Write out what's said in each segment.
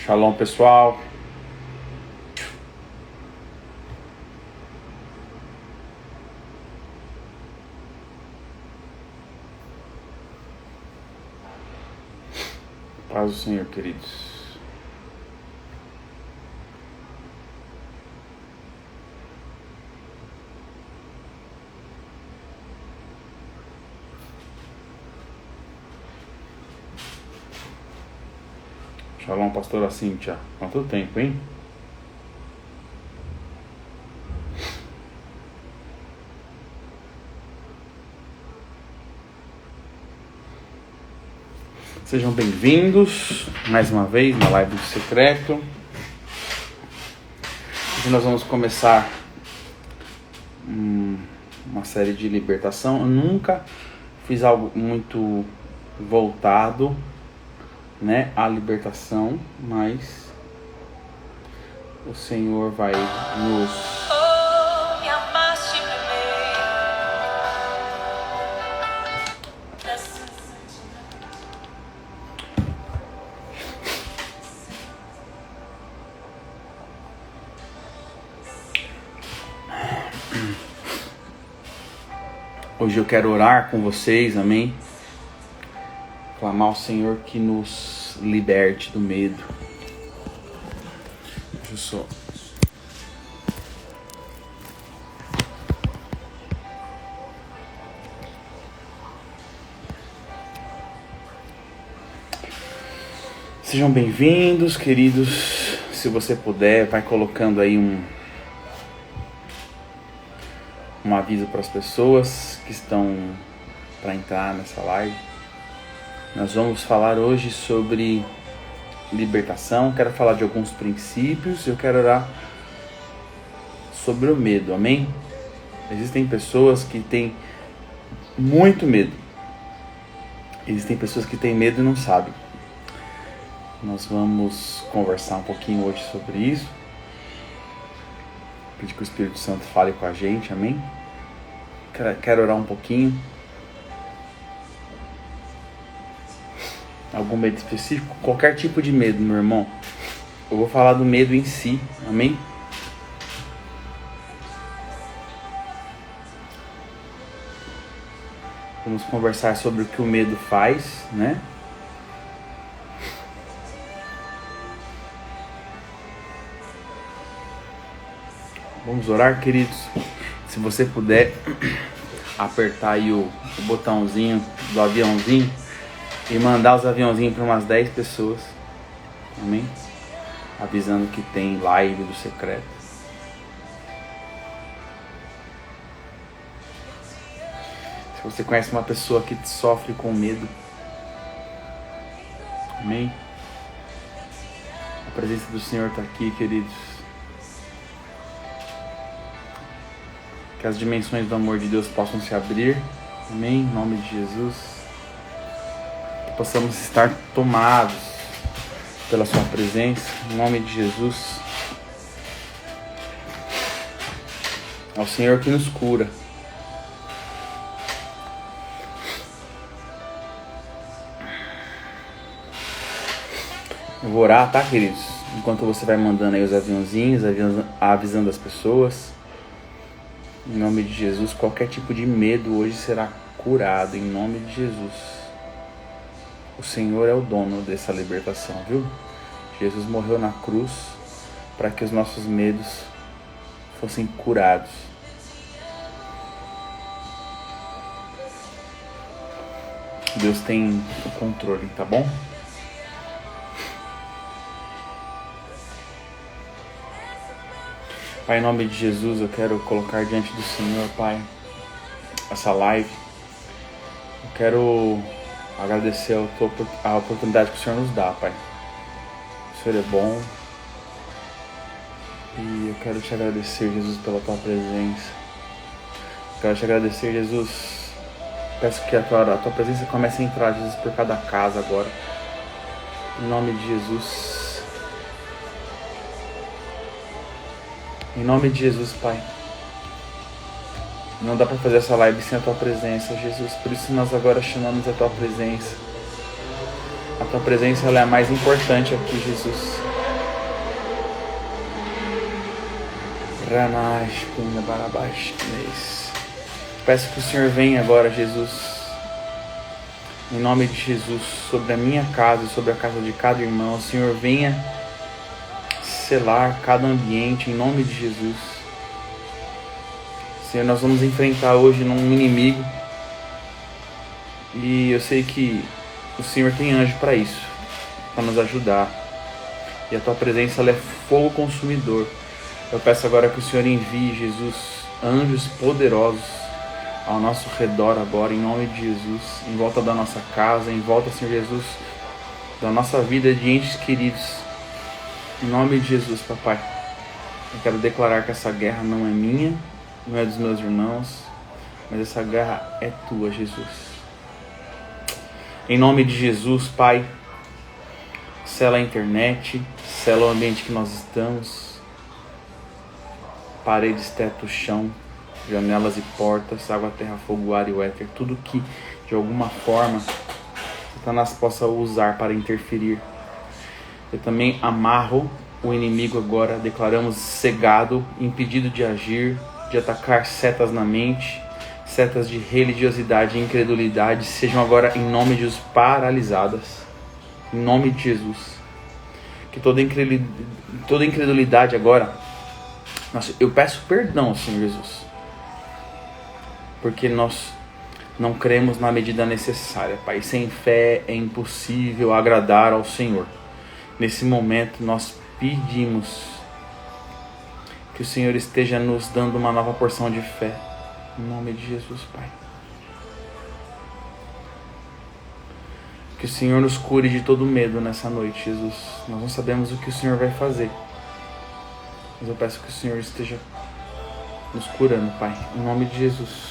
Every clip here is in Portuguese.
Shalom, pessoal. Paz do Senhor, queridos. Shalom, pastora Cíntia. Quanto tempo, hein? Sejam bem-vindos mais uma vez na live do secreto. Hoje nós vamos começar uma série de libertação. Eu nunca fiz algo muito voltado, né, a libertação, mas o Senhor vai nos hoje eu quero orar com vocês, amém? Clamar ao Senhor que nos liberte do medo. Deixa eu só. Sejam bem-vindos, queridos. Se você puder, vai colocando aí um aviso para as pessoas que estão para entrar nessa live. Nós vamos falar hoje sobre libertação. Quero falar de alguns princípios. Eu quero orar sobre o medo, amém? Existem pessoas que têm muito medo. Existem pessoas que têm medo e não sabem. Nós vamos conversar um pouquinho hoje sobre isso. Pedir que o Espírito Santo fale com a gente, amém? Quero orar um pouquinho. Algum medo específico? Qualquer tipo de medo, meu irmão. Eu vou falar do medo em si, amém? Vamos conversar sobre o que o medo faz, né? Vamos orar, queridos. Se você puder apertar aí o botãozinho do aviãozinho e mandar os aviãozinhos para umas 10 pessoas, amém? Avisando que tem live do secreto. Se você conhece uma pessoa que sofre com medo, amém? A presença do Senhor está aqui, queridos. Que as dimensões do amor de Deus possam se abrir, amém? Em nome de Jesus. Que possamos estar tomados pela sua presença, em nome de Jesus. É o Senhor que nos cura. Eu vou orar, tá, queridos? Enquanto você vai mandando aí os aviãozinhos, avisando as pessoas. Em nome de Jesus, qualquer tipo de medo hoje será curado, em nome de Jesus. O Senhor é o dono dessa libertação, viu? Jesus morreu na cruz para que os nossos medos fossem curados. Deus tem o controle, tá bom? Pai, em nome de Jesus, eu quero colocar diante do Senhor, Pai, essa live. Eu quero Agradecer a oportunidade que o Senhor nos dá, Pai. O Senhor é bom. E eu quero te agradecer, Jesus, pela tua presença. Quero te agradecer, Jesus. Peço que a tua presença comece a entrar, Jesus, por cada casa agora. Em nome de Jesus. Em nome de Jesus, Pai. Não dá para fazer essa live sem a tua presença, Jesus. Por isso nós agora chamamos a tua presença. A tua presença ela é a mais importante aqui, Jesus. Peço que o Senhor venha agora, Jesus. Em nome de Jesus, sobre a minha casa e sobre a casa de cada irmão. O Senhor venha selar cada ambiente em nome de Jesus. Senhor, nós vamos enfrentar hoje um inimigo. E eu sei que o Senhor tem anjo para isso, para nos ajudar. E a tua presença ela é fogo consumidor. Eu peço agora que o Senhor envie, Jesus, anjos poderosos ao nosso redor agora, em nome de Jesus, em volta da nossa casa, em volta, Senhor Jesus, da nossa vida de entes queridos. Em nome de Jesus, Papai. Eu quero declarar que essa guerra não é minha, não é dos meus irmãos, mas essa guerra é tua, Jesus. Em nome de Jesus, Pai, sela a internet, sela o ambiente que nós estamos, paredes, teto, chão, janelas e portas, água, terra, fogo, ar e o éter, tudo que de alguma forma Satanás possa usar para interferir. Eu também amarro o inimigo agora, declaramos cegado, impedido de agir, de atacar setas na mente, setas de religiosidade e incredulidade, sejam agora em nome de Jesus paralisadas, em nome de Jesus. Que toda incredulidade agora, eu peço perdão, Senhor Jesus, porque nós não cremos na medida necessária, Pai. Sem fé é impossível agradar ao Senhor. Nesse momento nós pedimos que o Senhor esteja nos dando uma nova porção de fé. Em nome de Jesus, Pai. Que o Senhor nos cure de todo medo nessa noite, Jesus. Nós não sabemos o que o Senhor vai fazer, mas eu peço que o Senhor esteja nos curando, Pai. Em nome de Jesus.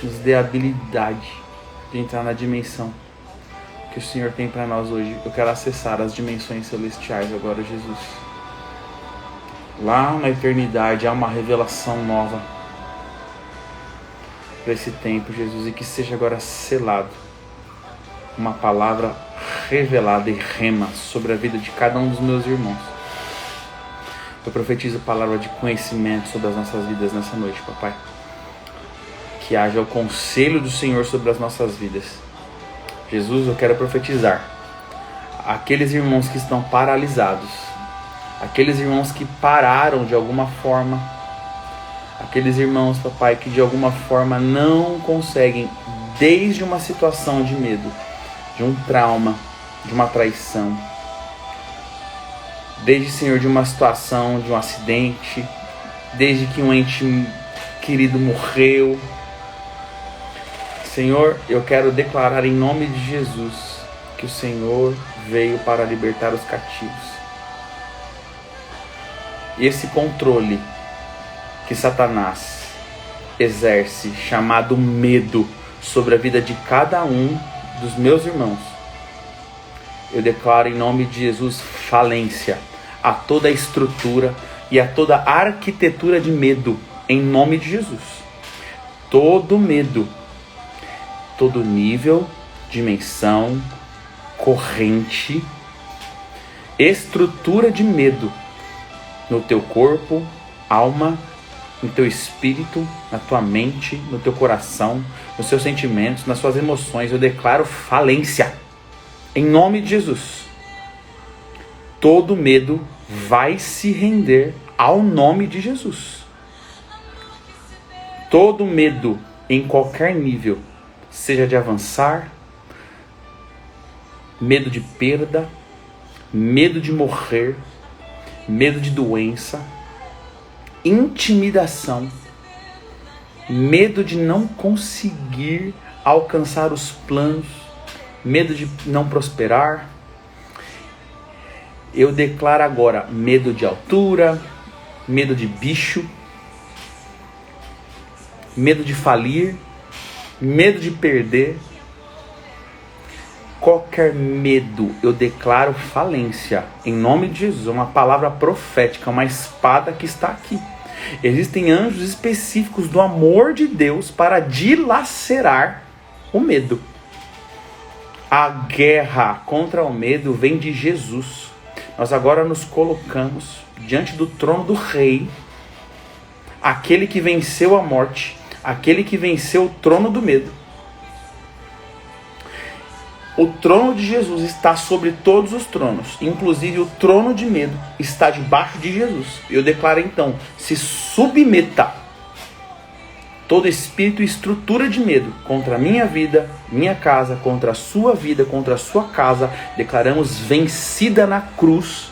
Nos dê a habilidade de entrar na dimensão que o Senhor tem para nós hoje. Eu quero acessar as dimensões celestiais agora, Jesus. Lá na eternidade há uma revelação nova para esse tempo, Jesus, e que seja agora selado uma palavra revelada e rema sobre a vida de cada um dos meus irmãos. Eu profetizo palavra de conhecimento sobre as nossas vidas nessa noite, Papai. Que haja o conselho do Senhor sobre as nossas vidas. Jesus, eu quero profetizar aqueles irmãos que estão paralisados, aqueles irmãos que pararam de alguma forma, aqueles irmãos, Papai, que de alguma forma não conseguem, desde uma situação de medo, de um trauma, de uma traição, desde, Senhor, de uma situação, de um acidente, desde que um ente querido morreu. Senhor, eu quero declarar em nome de Jesus que o Senhor veio para libertar os cativos. E esse controle que Satanás exerce, chamado medo, sobre a vida de cada um dos meus irmãos, eu declaro em nome de Jesus falência a toda a estrutura e a toda a arquitetura de medo, em nome de Jesus. Todo medo, todo nível, dimensão, corrente, estrutura de medo no teu corpo, alma, no teu espírito, na tua mente, no teu coração, nos seus sentimentos, nas suas emoções, eu declaro falência em nome de Jesus. Todo medo vai se render ao nome de Jesus. Todo medo em qualquer nível, seja de avançar, medo de perda, medo de morrer, medo de doença, intimidação, medo de não conseguir alcançar os planos, medo de não prosperar. Eu declaro agora medo de altura, medo de bicho, medo de falir, medo de perder. Qualquer medo, eu declaro falência. Em nome de Jesus, uma palavra profética, uma espada que está aqui. Existem anjos específicos do amor de Deus para dilacerar o medo. A guerra contra o medo vem de Jesus. Nós agora nos colocamos diante do trono do Rei, aquele que venceu a morte, aquele que venceu o trono do medo. O trono de Jesus está sobre todos os tronos, inclusive o trono de medo está debaixo de Jesus. Eu declaro então, se submeta todo espírito e estrutura de medo contra a minha vida, minha casa, contra a sua vida, contra a sua casa. Declaramos vencida na cruz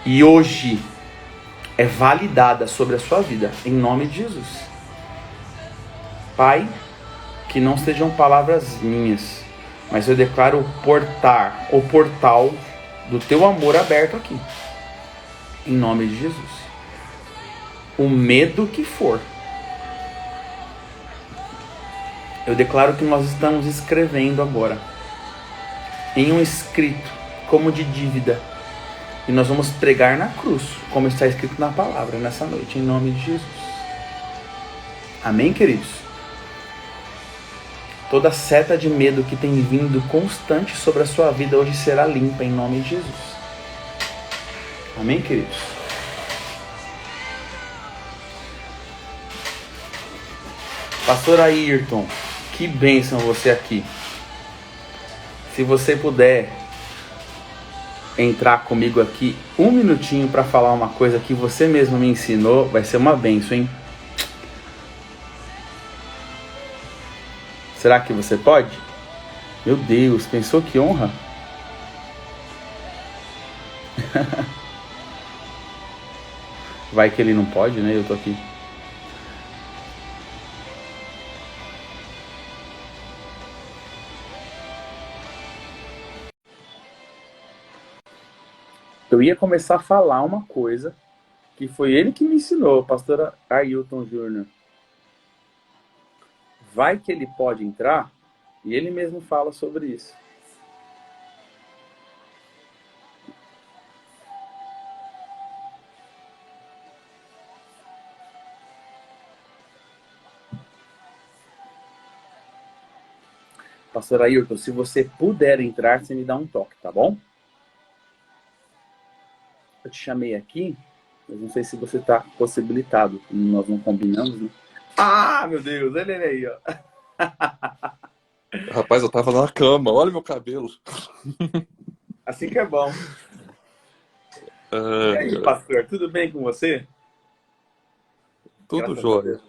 e hoje é validada sobre a sua vida, em nome de Jesus. Pai, que não sejam palavras minhas, mas eu declaro o portal do teu amor aberto aqui. Em nome de Jesus. O medo que for. Eu declaro que nós estamos escrevendo agora. Em um escrito, como de dívida. E nós vamos pregar na cruz, como está escrito na palavra, nessa noite. Em nome de Jesus. Amém, queridos? Toda seta de medo que tem vindo constante sobre a sua vida hoje será limpa em nome de Jesus. Amém, queridos? Pastor Ayrton, que bênção você aqui. Se você puder entrar comigo aqui um minutinho para falar uma coisa que você mesmo me ensinou, vai ser uma bênção, hein? Será que você pode? Meu Deus, pensou que honra? Vai que ele não pode, né? Eu tô aqui. Eu ia começar a falar uma coisa que foi ele que me ensinou, o pastor Ailton Júnior. Vai que ele pode entrar e ele mesmo fala sobre isso. Pastor Ailton, se você puder entrar, você me dá um toque, tá bom? Eu te chamei aqui, mas não sei se você está possibilitado. Nós não combinamos, né? Ah, meu Deus, olha ele aí, ó. Rapaz, eu tava na cama, olha meu cabelo. Assim que é bom. E aí, pastor, tudo bem com você? Tudo jóia.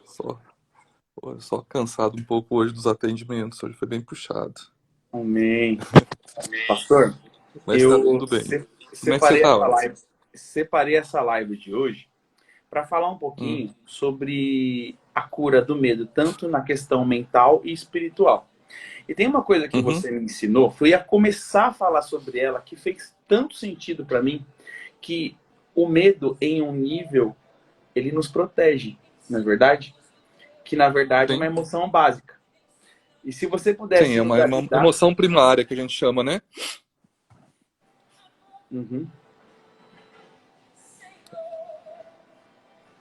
Só cansado um pouco hoje dos atendimentos. Hoje foi bem puxado. Amém. Pastor, Mas tá tudo bem. Como é que você tá, separei essa live de hoje para falar um pouquinho sobre a cura do medo, tanto na questão mental e espiritual. E tem uma coisa que você me ensinou, foi a começar a falar sobre ela, que fez tanto sentido para mim, que o medo em um nível, ele nos protege, não é verdade? Que na verdade é uma emoção básica. E se você pudesse... Sim, é uma emoção primária que a gente chama, né?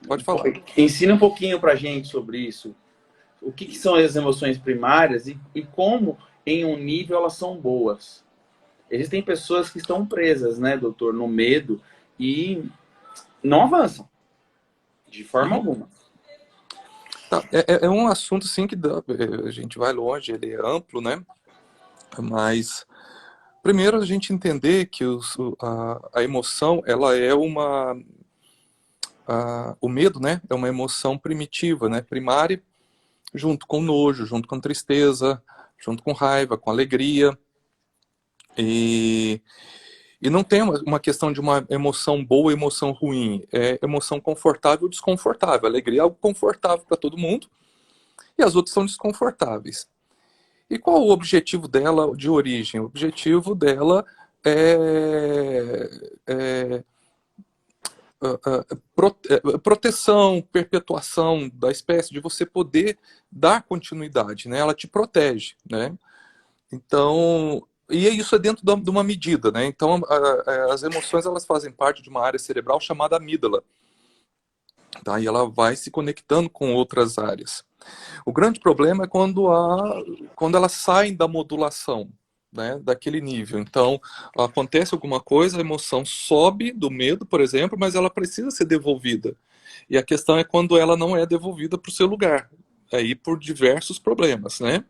Pode falar. Ensina um pouquinho pra gente sobre isso. O que são as emoções primárias e como, em um nível, elas são boas. Existem pessoas que estão presas, né, doutor, no medo e não avançam. De forma alguma. Tá. É um assunto, sim, que a gente vai longe, ele é amplo, né? Mas, primeiro, a gente entender que a emoção, ela é o medo, né? É uma emoção primitiva, né? Primária, junto com nojo, junto com tristeza, junto com raiva, com alegria. E não tem uma questão de uma emoção boa e emoção ruim. É emoção confortável e desconfortável. A alegria é algo confortável para todo mundo e as outras são desconfortáveis. E qual o objetivo dela de origem? O objetivo dela é proteção, perpetuação da espécie, de você poder dar continuidade, né? Ela te protege, né? Então, e isso é dentro de uma medida, né? Então, as emoções, elas fazem parte de uma área cerebral chamada amígdala, tá? E ela vai se conectando com outras áreas. O grande problema é quando elas saem da modulação, né, daquele nível. Então, acontece alguma coisa, a emoção sobe do medo, por exemplo, mas ela precisa ser devolvida. E a questão é quando ela não é devolvida para o seu lugar. Aí por diversos problemas, né?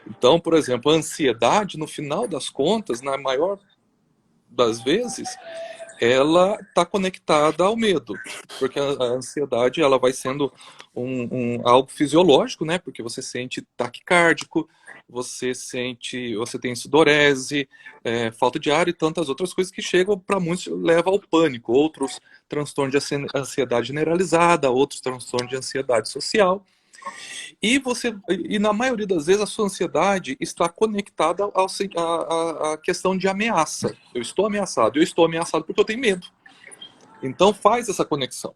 Então, por exemplo, a ansiedade, no final das contas, na maior das vezes, ela está conectada ao medo, porque a ansiedade ela vai sendo algo fisiológico, né? Porque você sente taquicárdico, você tem sudorese, falta de ar e tantas outras coisas que chegam para muitos levam ao pânico, outros transtornos de ansiedade generalizada, outros transtornos de ansiedade social. E na maioria das vezes a sua ansiedade está conectada à questão de ameaça. Eu estou ameaçado porque eu tenho medo. Então faz essa conexão.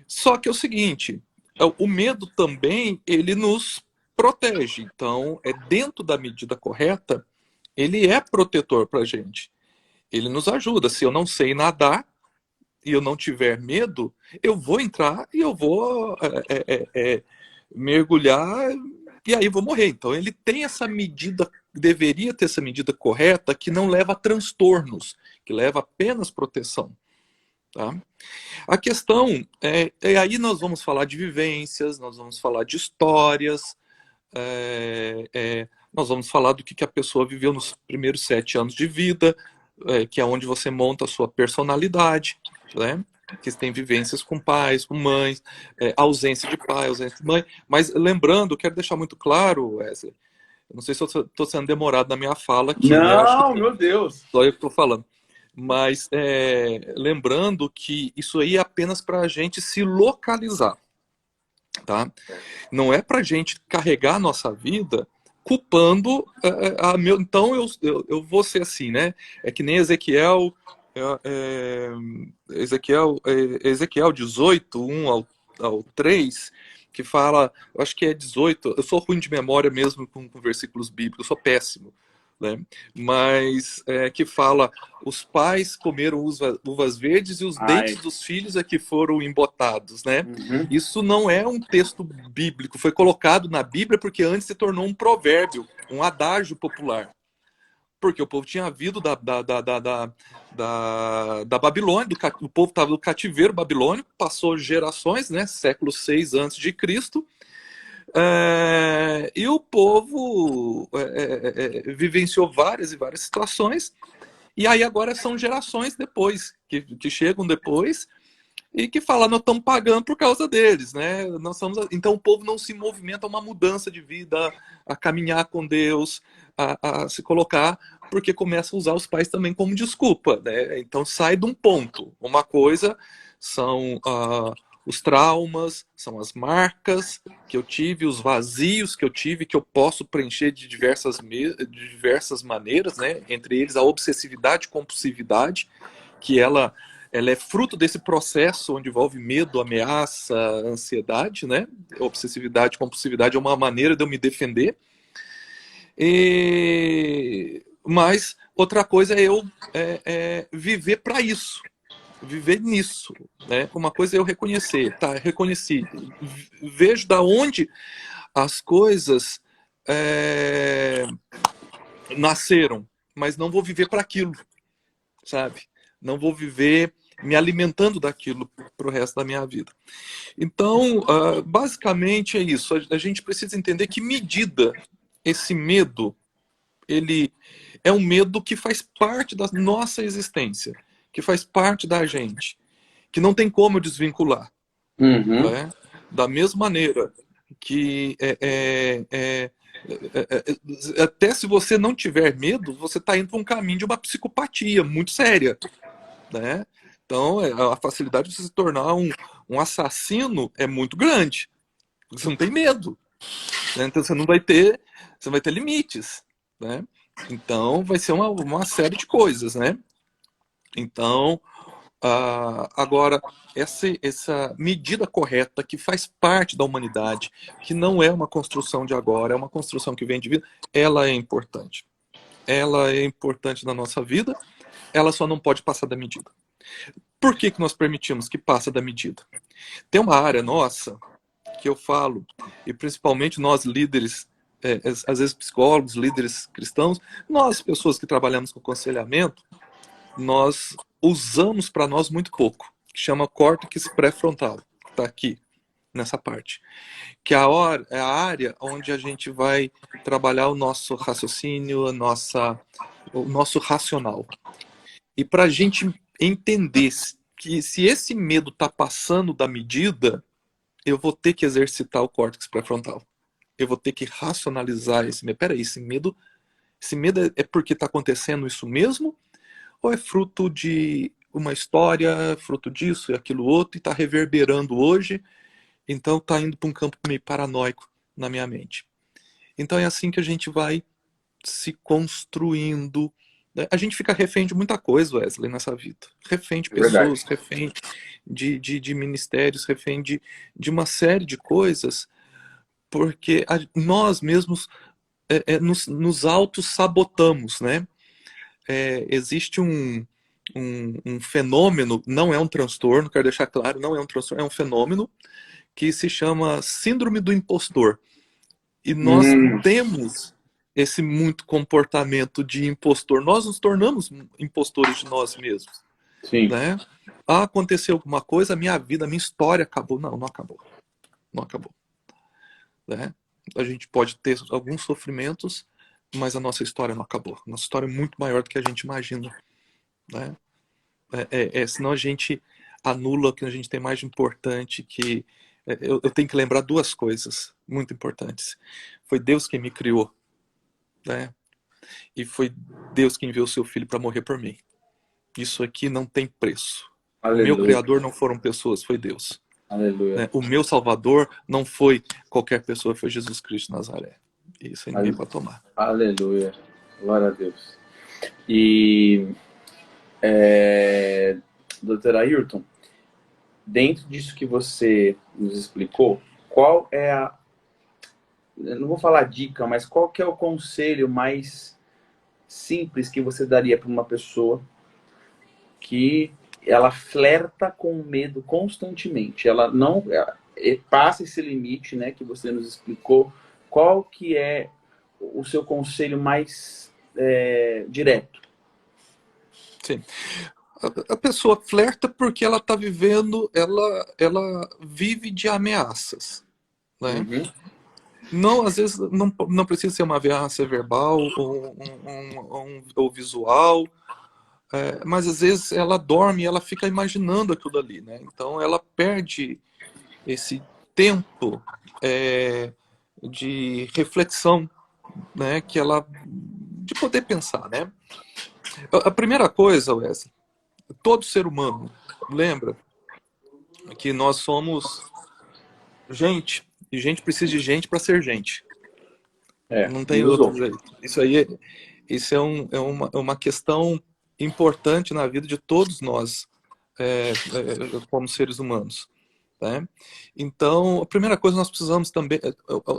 Só que é o seguinte, o medo também, ele nos protege. Então, dentro da medida correta, ele é protetor para a gente. Ele nos ajuda. Se eu não sei nadar e eu não tiver medo, eu vou entrar e eu vou mergulhar e aí vou morrer. Então ele tem essa medida, deveria ter essa medida correta que não leva a transtornos, que leva apenas proteção. Tá? A questão aí nós vamos falar de vivências, nós vamos falar de histórias, nós vamos falar do que a pessoa viveu nos primeiros 7 anos de vida, que é onde você monta a sua personalidade, né? Que tem vivências com pais, com mães, ausência de pai, ausência de mãe. Mas lembrando, quero deixar muito claro, Wesley, eu não sei se eu estou sendo demorado na minha fala aqui, né? Eu acho Não, que meu Deus! só eu que estou falando. Mas lembrando que isso aí é apenas para a gente se localizar, tá? Não é para a gente carregar a nossa vida culpando então eu vou ser assim, né? É que nem Ezequiel, Ezequiel 18, 1 ao 3, que fala, eu acho que é 18, eu sou ruim de memória mesmo com versículos bíblicos, eu sou péssimo, né? Mas que fala, os pais comeram uvas verdes e os dentes dos filhos é que foram embotados, né? Uhum. Isso não é um texto bíblico, foi colocado na Bíblia porque antes se tornou um provérbio, um adágio popular. Porque o povo tinha vindo da Babilônia, o povo estava no cativeiro babilônico, passou gerações, né, século 6 antes de Cristo, e o povo vivenciou várias e várias situações, e aí agora são gerações depois, que chegam depois, e que falam, nós estamos pagando por causa deles, né? Então o povo não se movimenta a uma mudança de vida, a caminhar com Deus, a se colocar, porque começa a usar os pais também como desculpa, né? Então sai de um ponto. Uma coisa são os traumas, são as marcas que eu tive, os vazios que eu tive, que eu posso preencher de diversas maneiras, né? Entre eles a obsessividade e compulsividade, que ela é fruto desse processo onde envolve medo, ameaça, ansiedade, né? Obsessividade, compulsividade é uma maneira de eu me defender. Mas outra coisa é eu viver para isso, viver nisso, né? Uma coisa é eu reconhecer, tá? Reconheci, vejo da onde as coisas nasceram, mas não vou viver para aquilo, sabe? Não vou viver me alimentando daquilo para o resto da minha vida. Então, basicamente é isso. A gente precisa entender que medida esse medo, ele é um medo que faz parte da nossa existência, que faz parte da gente, que não tem como desvincular. Uhum. Né? Da mesma maneira que até se você não tiver medo, você está indo para um caminho de uma psicopatia muito séria, né? Então, a facilidade de você se tornar um assassino é muito grande. Você não tem medo. né? Então você vai ter limites, né? Então vai ser uma série de coisas, né? Então, agora, essa medida correta que faz parte da humanidade, que não é uma construção de agora, é uma construção que vem de vida, ela é importante. Ela é importante na nossa vida, ela só não pode passar da medida. Por que nós permitimos que passe da medida? Tem uma área nossa que eu falo, e principalmente nós líderes, às vezes psicólogos, líderes cristãos, nós, pessoas que trabalhamos com aconselhamento, nós usamos para nós muito pouco, que chama córtex pré-frontal, que está aqui, nessa parte. Que é a área onde a gente vai trabalhar o nosso raciocínio, o nosso racional. E para a gente entender que se esse medo está passando da medida, eu vou ter que exercitar o córtex pré-frontal. Eu vou ter que racionalizar esse medo. Peraí, esse medo é porque está acontecendo isso mesmo? Ou é fruto de uma história, fruto disso e aquilo outro, e está reverberando hoje, então está indo para um campo meio paranoico na minha mente. Então é assim que a gente vai se construindo. Né? A gente fica refém de muita coisa, Wesley, nessa vida. Refém de É verdade. pessoas, refém de ministérios, refém de uma série de coisas, porque nós mesmos nos auto-sabotamos, né? Existe um fenômeno, não é um transtorno, quero deixar claro, não é um transtorno, é um fenômeno que se chama síndrome do impostor. E nós temos esse muito comportamento de impostor. Nós nos tornamos impostores de nós mesmos. Sim. Né? Aconteceu alguma coisa, minha vida, minha história acabou. Não, não acabou. Não acabou. Né? A gente pode ter alguns sofrimentos, mas a nossa história não acabou. Nossa história é muito maior do que a gente imagina. Né? Senão a gente anula o que a gente tem mais de importante, que eu tenho que lembrar duas coisas muito importantes. Foi Deus quem me criou, né? E foi Deus quem enviou o seu filho para morrer por mim. Isso aqui não tem preço. Aleluia. O meu criador não foram pessoas, foi Deus. Aleluia. Né? O meu salvador não foi qualquer pessoa, foi Jesus Cristo de Nazaré. Isso aí ninguém pode tomar. Aleluia. Glória a Deus. E Dr. Ayrton, dentro disso que você nos explicou, qual é eu não vou falar dica, mas qual que é o conselho mais simples que você daria para uma pessoa que ela flerta com o medo constantemente, ela não passa esse limite, né, que você nos explicou? Qual que é o seu conselho mais direto? Sim. A pessoa flerta porque ela está vivendo, ela vive de ameaças, né? Uhum. Não, às vezes não precisa ser uma ameaça verbal ou visual, mas às vezes ela dorme e ela fica imaginando aquilo ali, né? Então ela perde esse tempo de reflexão, né? De poder pensar, né? A primeira coisa, Wesley, todo ser humano, lembra que nós somos gente, e gente precisa de gente para ser gente. Não tem outro jeito. Isso é uma questão importante na vida de todos nós, como seres humanos. Né? Então, a primeira coisa nós precisamos também,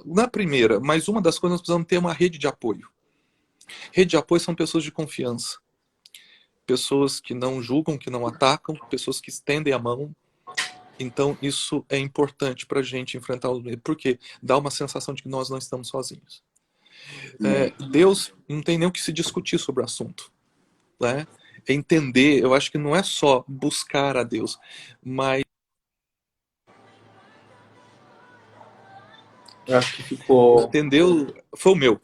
não é a primeira, mas uma das coisas nós precisamos ter uma rede de apoio. Rede de apoio são pessoas de confiança. Pessoas que não julgam, que não atacam, pessoas que estendem a mão. Então, isso é importante para a gente enfrentar o medo, porque dá uma sensação de que nós não estamos sozinhos. Deus não tem nem o que se discutir sobre o assunto. Né? É entender, eu acho que não é só buscar a Deus, mas... Eu acho que ficou... Entendeu? Foi o meu.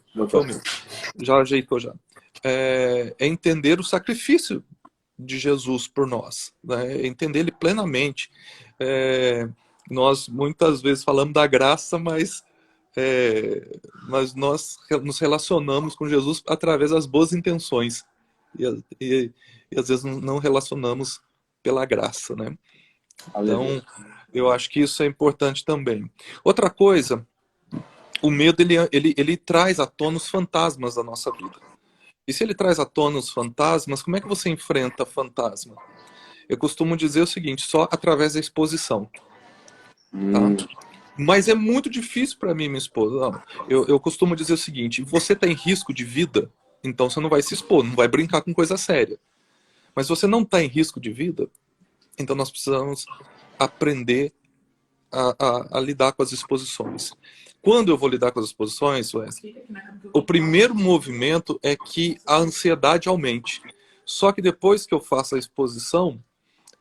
Já ajeitou já. É entender o sacrifício de Jesus por nós, né? Entender ele plenamente. Nós muitas vezes falamos da graça, mas nós nos relacionamos com Jesus através das boas intenções e às vezes não relacionamos pela graça, né? Então, eu acho que isso é importante também. Outra coisa o medo ele traz à tona os fantasmas da nossa vida. E se ele traz à tona os fantasmas, como é que você enfrenta fantasma? Eu costumo dizer o seguinte, só através da exposição, tá? Mas é muito difícil para mim, minha esposa. Não, eu costumo dizer o seguinte, você está em risco de vida, então você não vai se expor, não vai brincar com coisa séria. Mas você não está em risco de vida, então nós precisamos aprender a lidar com as exposições. Quando eu vou lidar com as exposições, Wesley, o primeiro movimento é que a ansiedade aumente. Só que depois que eu faço a exposição,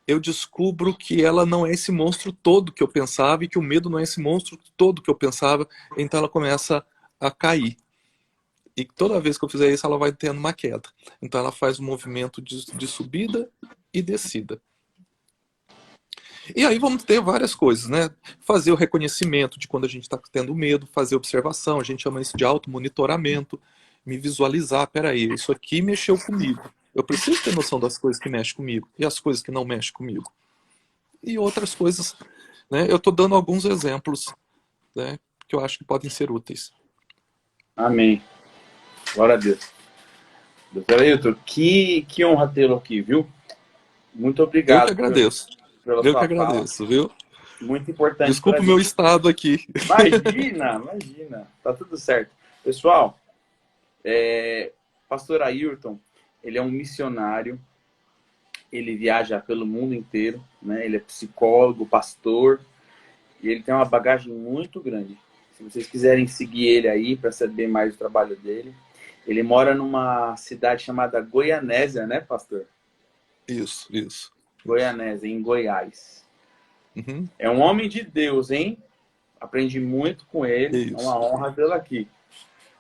eu descubro que ela não é esse monstro todo que eu pensava e que o medo não é esse monstro todo que eu pensava. Então ela começa a cair. E toda vez que eu fizer isso, ela vai tendo uma queda. Então ela faz um movimento de subida e descida. E aí vamos ter várias coisas, né? Fazer o reconhecimento de quando a gente está tendo medo, fazer observação, a gente chama isso de automonitoramento, me visualizar, peraí, isso aqui mexeu comigo. Eu preciso ter noção das coisas que mexem comigo e as coisas que não mexem comigo. E outras coisas, né? Eu estou dando alguns exemplos, né, que eu acho que podem ser úteis. Amém. Glória a Deus. Doutor Ailton, que honra tê-lo aqui, viu? Muito Eu que obrigado agradeço. pela Eu que sua fala. agradeço, viu? Muito importante para Desculpa a o meu gente. estado aqui. Imagina, imagina. Tá tudo certo. Pessoal, Pastor Ailton, ele é um missionário. Ele viaja pelo mundo inteiro, né? Ele é psicólogo, pastor. E ele tem uma bagagem muito grande. Se vocês quiserem seguir ele aí para saber mais do trabalho dele. Ele mora numa cidade chamada Goianésia, né, pastor? Isso, isso. Goianésia, em Goiás. Uhum. É um homem de Deus, hein? Aprendi muito com ele. É Isso. uma honra tê-lo aqui.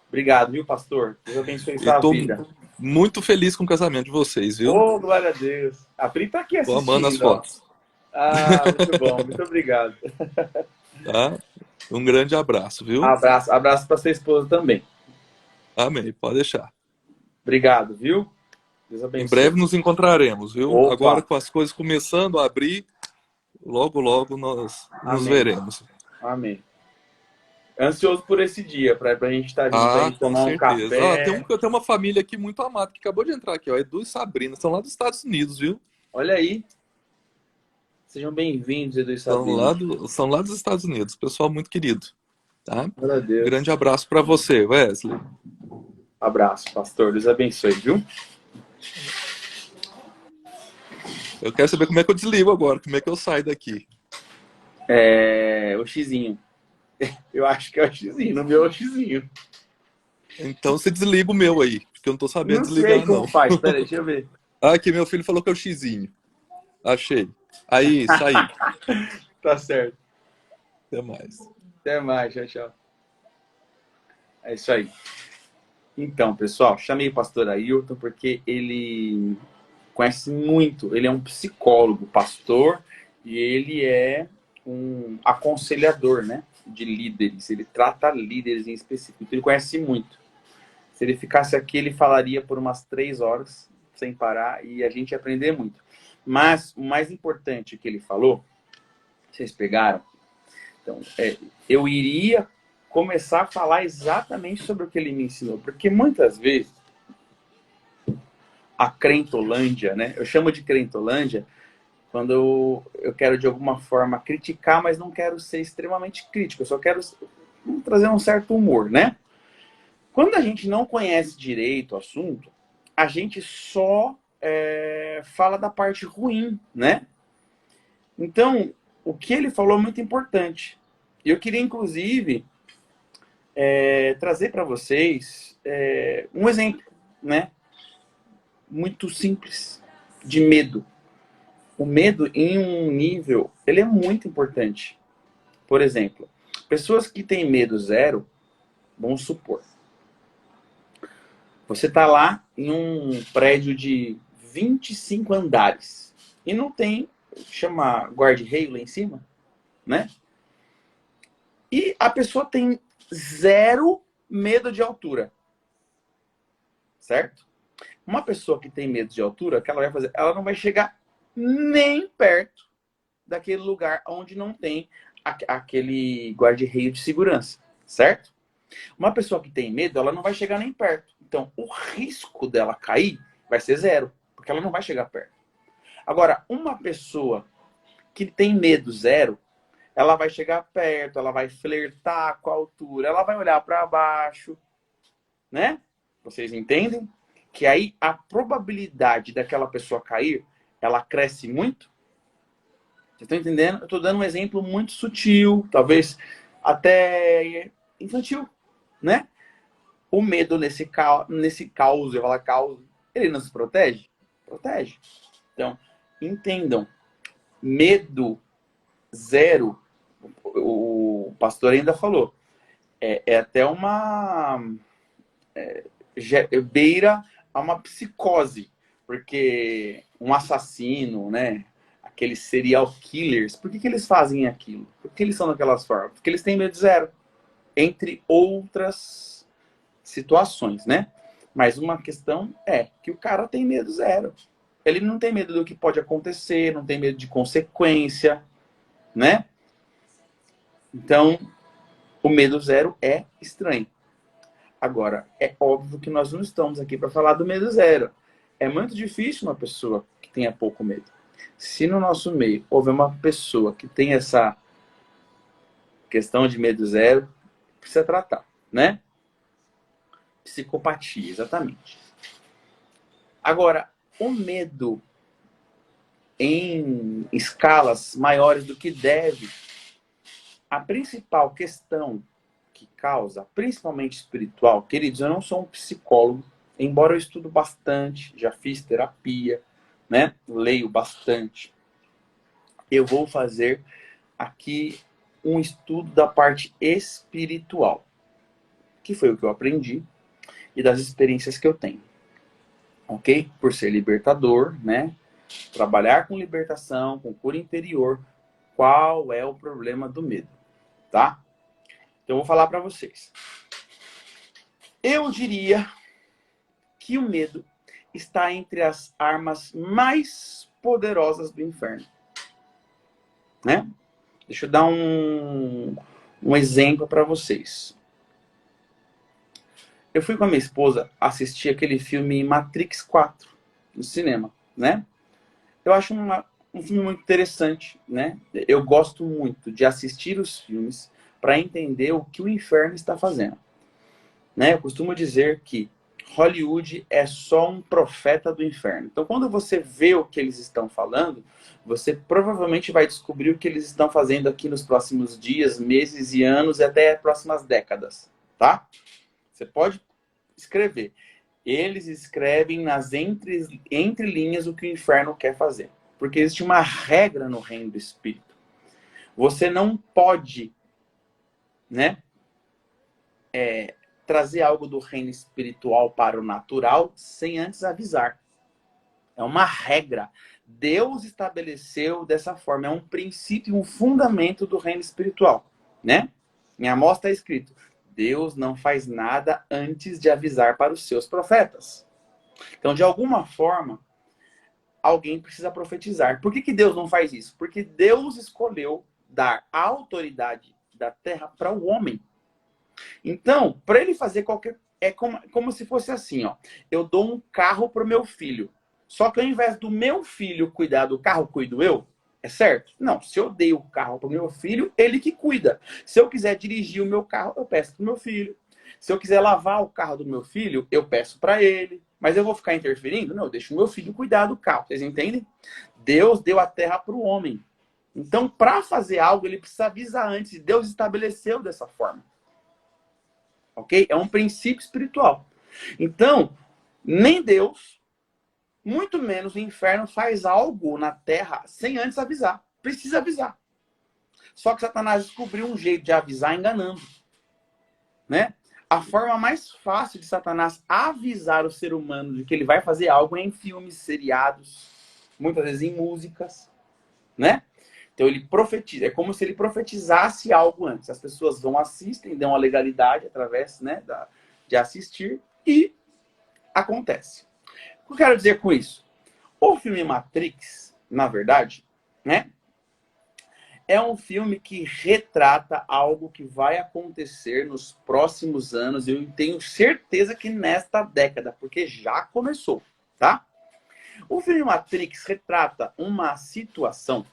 Obrigado, viu, pastor? Deus abençoe E sua tô vida. muito feliz com o casamento de vocês, viu? Oh, glória a Deus. A Pri tá aqui Tô amando as assistindo, ó. fotos, Ah, muito bom. Muito obrigado. tá? Um grande abraço, viu? Abraço, abraço para sua esposa também. Amém, pode deixar. Obrigado, viu? Deus Em abençoe. breve nos encontraremos, viu? Agora Opa, com as coisas começando a abrir, logo, logo nós nos amém. veremos. Amém. Ansioso por esse dia, para a gente estar junto Ah, aí, com tomar um certeza. Ó, café. eu tenho uma família aqui muito amada que acabou de entrar aqui, ó. Edu e Sabrina, são lá dos Estados Unidos, viu? Olha aí. Sejam bem-vindos, Edu e Sabrina. São lá dos Estados Unidos. Pessoal muito querido, tá? Glória a Grande Deus. abraço para você, Wesley. Abraço, pastor. Deus abençoe, viu? Eu quero saber como é que eu desligo agora, como é que eu saio daqui. O xizinho. Eu acho que é o xizinho, no meu é o xizinho. Então você desliga o meu aí, porque eu não tô sabendo Não sei desligar, como não. faz, peraí, deixa eu ver. Ah, aqui meu filho falou que é o xizinho. Achei. Aí, saí. Tá certo. Até mais. Até mais, tchau, tchau. É isso aí. Então, pessoal, chamei o pastor Ailton porque ele conhece muito, ele é um psicólogo, pastor, e ele é um aconselhador, né, de líderes. Ele trata líderes em específico, ele conhece muito. Se ele ficasse aqui, ele falaria por umas 3 horas, sem parar, e a gente ia aprender muito. Mas o mais importante que ele falou, vocês pegaram? Então, eu iria começar a falar exatamente sobre o que ele me ensinou, porque muitas vezes a crentolândia, né? Eu chamo de crentolândia quando eu quero de alguma forma criticar, mas não quero ser extremamente crítico, eu só quero trazer um certo humor, né? Quando a gente não conhece direito o assunto, a gente só fala da parte ruim, né? Então, o que ele falou é muito importante. Eu queria, inclusive, trazer para vocês um exemplo, né? Muito simples, de medo. O medo em um nível, ele é muito importante. Por exemplo, pessoas que têm medo zero, vamos supor, você está lá em um prédio de 25 andares e não tem, chama guarda-reio lá em cima, né? E a pessoa tem zero medo de altura, certo? Uma pessoa que tem medo de altura, o que ela vai fazer? Ela não vai chegar nem perto daquele lugar onde não tem aquele guarda-reio de segurança, certo? Uma pessoa que tem medo, ela não vai chegar nem perto. Então, o risco dela cair vai ser zero, porque ela não vai chegar perto. Agora, uma pessoa que tem medo zero, ela vai chegar perto, ela vai flertar com a altura, ela vai olhar para baixo, né? Vocês entendem? Que aí a probabilidade daquela pessoa cair, ela cresce muito. Vocês estão entendendo? Eu estou dando um exemplo muito sutil, talvez até infantil, né? O medo nesse caos, eu falo caos, ele nos protege? Protege. Então, entendam, medo zero, o pastor ainda falou, é até uma beira a uma psicose, porque um assassino, né, aqueles serial killers, por que eles fazem aquilo? Por que eles são daquelas formas? Porque eles têm medo zero, entre outras situações, né? Mas uma questão é que o cara tem medo zero. Ele não tem medo do que pode acontecer, não tem medo de consequência, né? Então, o medo zero é estranho. Agora, é óbvio que nós não estamos aqui para falar do medo zero. É muito difícil uma pessoa que tenha pouco medo. Se no nosso meio houver uma pessoa que tem essa questão de medo zero, precisa tratar, né? Psicopatia, exatamente. Agora, o medo em escalas maiores do que deve, a principal questão que causa, principalmente espiritual, queridos, eu não sou um psicólogo, embora eu estudo bastante, já fiz terapia, né? Leio bastante. Eu vou fazer aqui um estudo da parte espiritual, que foi o que eu aprendi e das experiências que eu tenho. Ok? Por ser libertador, né? Trabalhar com libertação, com cura interior, qual é o problema do medo, tá? Então eu vou falar para vocês. Eu diria que o medo está entre as armas mais poderosas do inferno, né? Deixa eu dar um exemplo para vocês. Eu fui com a minha esposa assistir aquele filme Matrix 4 no cinema, né? Eu acho um filme muito interessante, né? Eu gosto muito de assistir os filmes para entender o que o inferno está fazendo, né? Eu costumo dizer que Hollywood é só um profeta do inferno. Então, quando você vê o que eles estão falando, você provavelmente vai descobrir o que eles estão fazendo aqui nos próximos dias, meses e anos e até próximas décadas, tá? Você pode escrever. Eles escrevem nas entrelinhas o que o inferno quer fazer. Porque existe uma regra no reino do espírito. Você não pode, né, trazer algo do reino espiritual para o natural sem antes avisar. É uma regra. Deus estabeleceu dessa forma. É um princípio, um fundamento do reino espiritual, né? Em Amós está escrito: Deus não faz nada antes de avisar para os seus profetas. Então, de alguma forma, alguém precisa profetizar. Por que Deus não faz isso? Porque Deus escolheu dar a autoridade da terra para o homem. Então, para ele fazer qualquer... É como se fosse assim, ó. Eu dou um carro para o meu filho. Só que ao invés do meu filho cuidar do carro, cuido eu? É certo? Não. Se eu dei o carro para o meu filho, ele que cuida. Se eu quiser dirigir o meu carro, eu peço para o meu filho. Se eu quiser lavar o carro do meu filho, eu peço para ele. Mas eu vou ficar interferindo? Não, eu deixo o meu filho cuidar do carro. Vocês entendem? Deus deu a terra para o homem. Então, para fazer algo, ele precisa avisar antes. Deus estabeleceu dessa forma. Ok? É um princípio espiritual. Então, nem Deus, muito menos o inferno, faz algo na terra sem antes avisar. Precisa avisar. Só que Satanás descobriu um jeito de avisar enganando, né? A forma mais fácil de Satanás avisar o ser humano de que ele vai fazer algo é em filmes, seriados, muitas vezes em músicas, né? Então ele profetiza, é como se ele profetizasse algo antes. As pessoas vão, assistem, dão a legalidade através, né, de assistir e acontece. O que eu quero dizer com isso? O filme Matrix, na verdade, né, é um filme que retrata algo que vai acontecer nos próximos anos. Eu tenho certeza que nesta década, porque já começou, tá? O filme Matrix retrata uma situação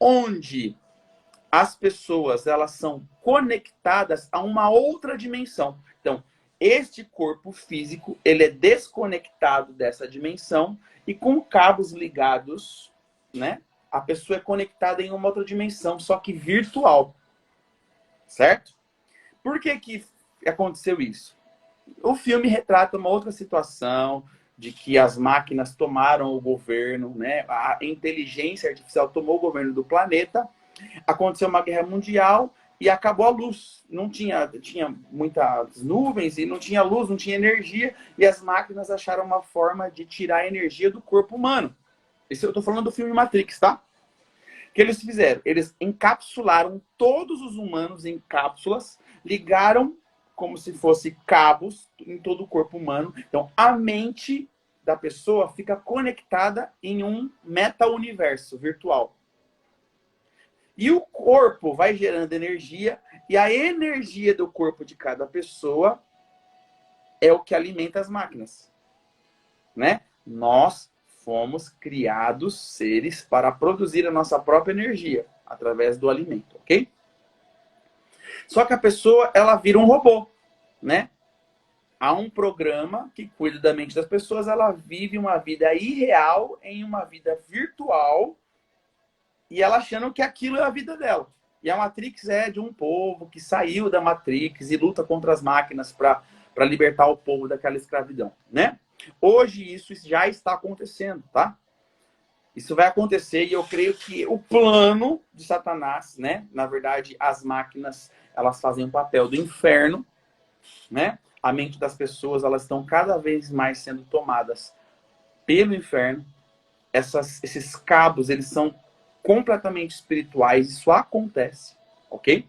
onde as pessoas elas são conectadas a uma outra dimensão. Então, este corpo físico ele é desconectado dessa dimensão e com cabos ligados, né? A pessoa é conectada em uma outra dimensão, só que virtual. Certo? Por que aconteceu isso? O filme retrata uma outra situação de que as máquinas tomaram o governo, né? A inteligência artificial tomou o governo do planeta, aconteceu uma guerra mundial e acabou a luz. Não tinha muitas nuvens e não tinha luz, não tinha energia, e as máquinas acharam uma forma de tirar a energia do corpo humano. Isso eu estou falando do filme Matrix, tá? O que eles fizeram? Eles encapsularam todos os humanos em cápsulas, ligaram como se fosse cabos em todo o corpo humano. Então, a mente da pessoa fica conectada em um meta-universo virtual. E o corpo vai gerando energia, e a energia do corpo de cada pessoa é o que alimenta as máquinas. Né? Nós fomos criados seres para produzir a nossa própria energia através do alimento, ok? Só que a pessoa, ela vira um robô, né? Há um programa que cuida da mente das pessoas, ela vive uma vida irreal em uma vida virtual e ela achando que aquilo é a vida dela. E a Matrix é de um povo que saiu da Matrix e luta contra as máquinas para libertar o povo daquela escravidão, né? Hoje isso já está acontecendo, tá? Isso vai acontecer e eu creio que o plano de Satanás, né? Na verdade, as máquinas, elas fazem o papel do inferno, né? A mente das pessoas, elas estão cada vez mais sendo tomadas pelo inferno. Esses cabos, eles são completamente espirituais, isso acontece, ok?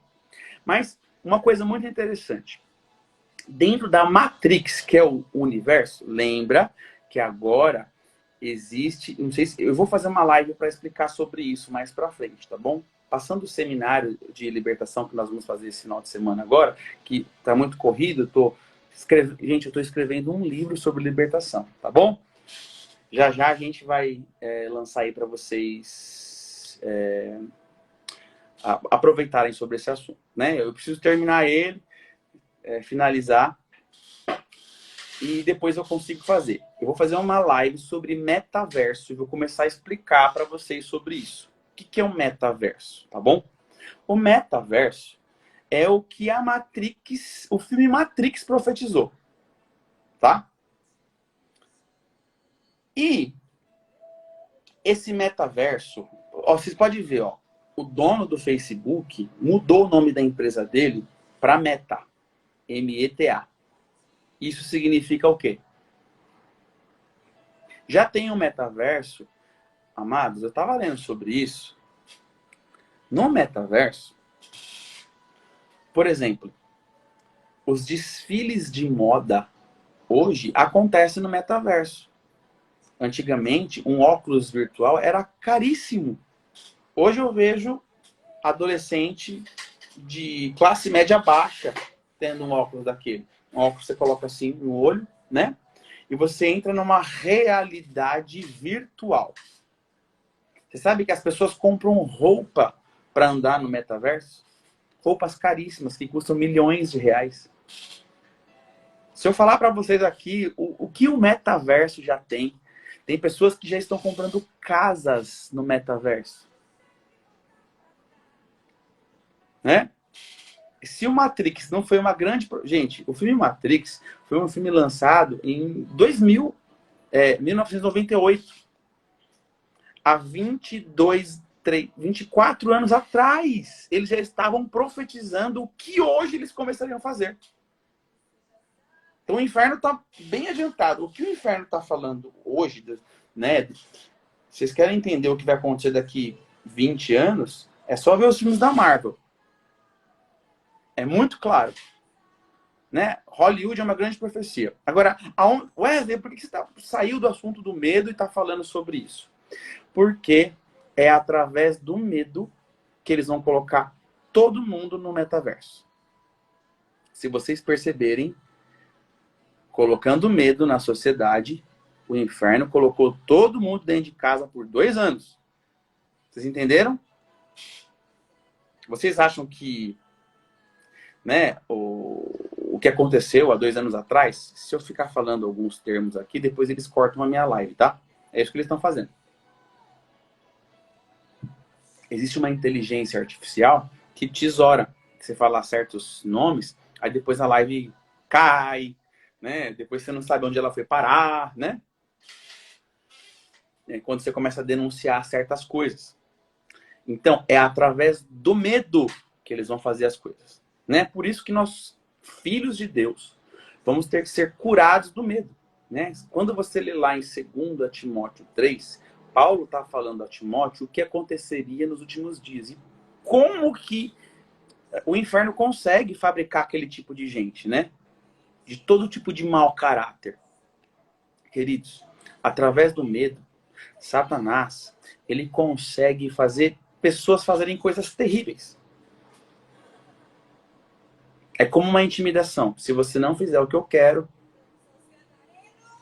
Mas uma coisa muito interessante. Dentro da Matrix, que é o universo, lembra que agora existe, não sei se eu vou fazer uma live para explicar sobre isso mais para frente, tá bom? Passando o seminário de libertação que nós vamos fazer esse final de semana agora, que tá muito corrido, eu estou escrevendo um livro sobre libertação, tá bom? Já já a gente vai lançar aí para vocês aproveitarem sobre esse assunto, né? Eu preciso terminar ele, finalizar, e depois eu consigo fazer. Eu vou fazer uma live sobre metaverso e vou começar a explicar para vocês sobre isso. O que é um metaverso, tá bom? O metaverso é o que a Matrix, o filme Matrix profetizou, tá? E esse metaverso, ó, vocês podem ver, ó, o dono do Facebook mudou o nome da empresa dele para Meta, M-E-T-A. Isso significa o quê? Já tem um metaverso, amados, eu estava lendo sobre isso. No metaverso, por exemplo, os desfiles de moda hoje acontecem no metaverso. Antigamente, um óculos virtual era caríssimo. Hoje eu vejo adolescente de classe média baixa tendo um óculos daquele. Um óculos que você coloca assim no olho, né? E você entra numa realidade virtual. Você sabe que as pessoas compram roupa para andar no metaverso? Roupas caríssimas que custam milhões de reais. Se eu falar para vocês aqui o que o metaverso já tem, tem pessoas que já estão comprando casas no metaverso. Né? Se o Matrix não foi uma grande... Gente, o filme Matrix foi um filme lançado em 1998. Há 24 anos atrás. Eles já estavam profetizando o que hoje eles começariam a fazer. Então o inferno está bem adiantado. O que o inferno está falando hoje, né? Vocês querem entender o que vai acontecer daqui 20 anos? É só ver os filmes da Marvel. É muito claro. Né? Hollywood é uma grande profecia. Agora, Wesley, por que você saiu do assunto do medo e está falando sobre isso? Porque é através do medo que eles vão colocar todo mundo no metaverso. Se vocês perceberem, colocando medo na sociedade, o inferno colocou todo mundo dentro de casa por 2 anos. Vocês entenderam? Vocês acham que, né, o que aconteceu há 2 anos atrás, se eu ficar falando alguns termos aqui, depois eles cortam a minha live, tá? É isso que eles estão fazendo. Existe uma inteligência artificial que tesoura. Você fala certos nomes, aí depois a live cai, né? Depois você não sabe onde ela foi parar, né? É quando você começa a denunciar certas coisas. Então, é através do medo que eles vão fazer as coisas, né? Por isso que nós, filhos de Deus, vamos ter que ser curados do medo, né? Quando você lê lá em 2 Timóteo 3, Paulo está falando a Timóteo o que aconteceria nos últimos dias e como que o inferno consegue fabricar aquele tipo de gente, né? De todo tipo de mau caráter. Queridos, através do medo, Satanás, ele consegue fazer pessoas fazerem coisas terríveis. É como uma intimidação. Se você não fizer o que eu quero,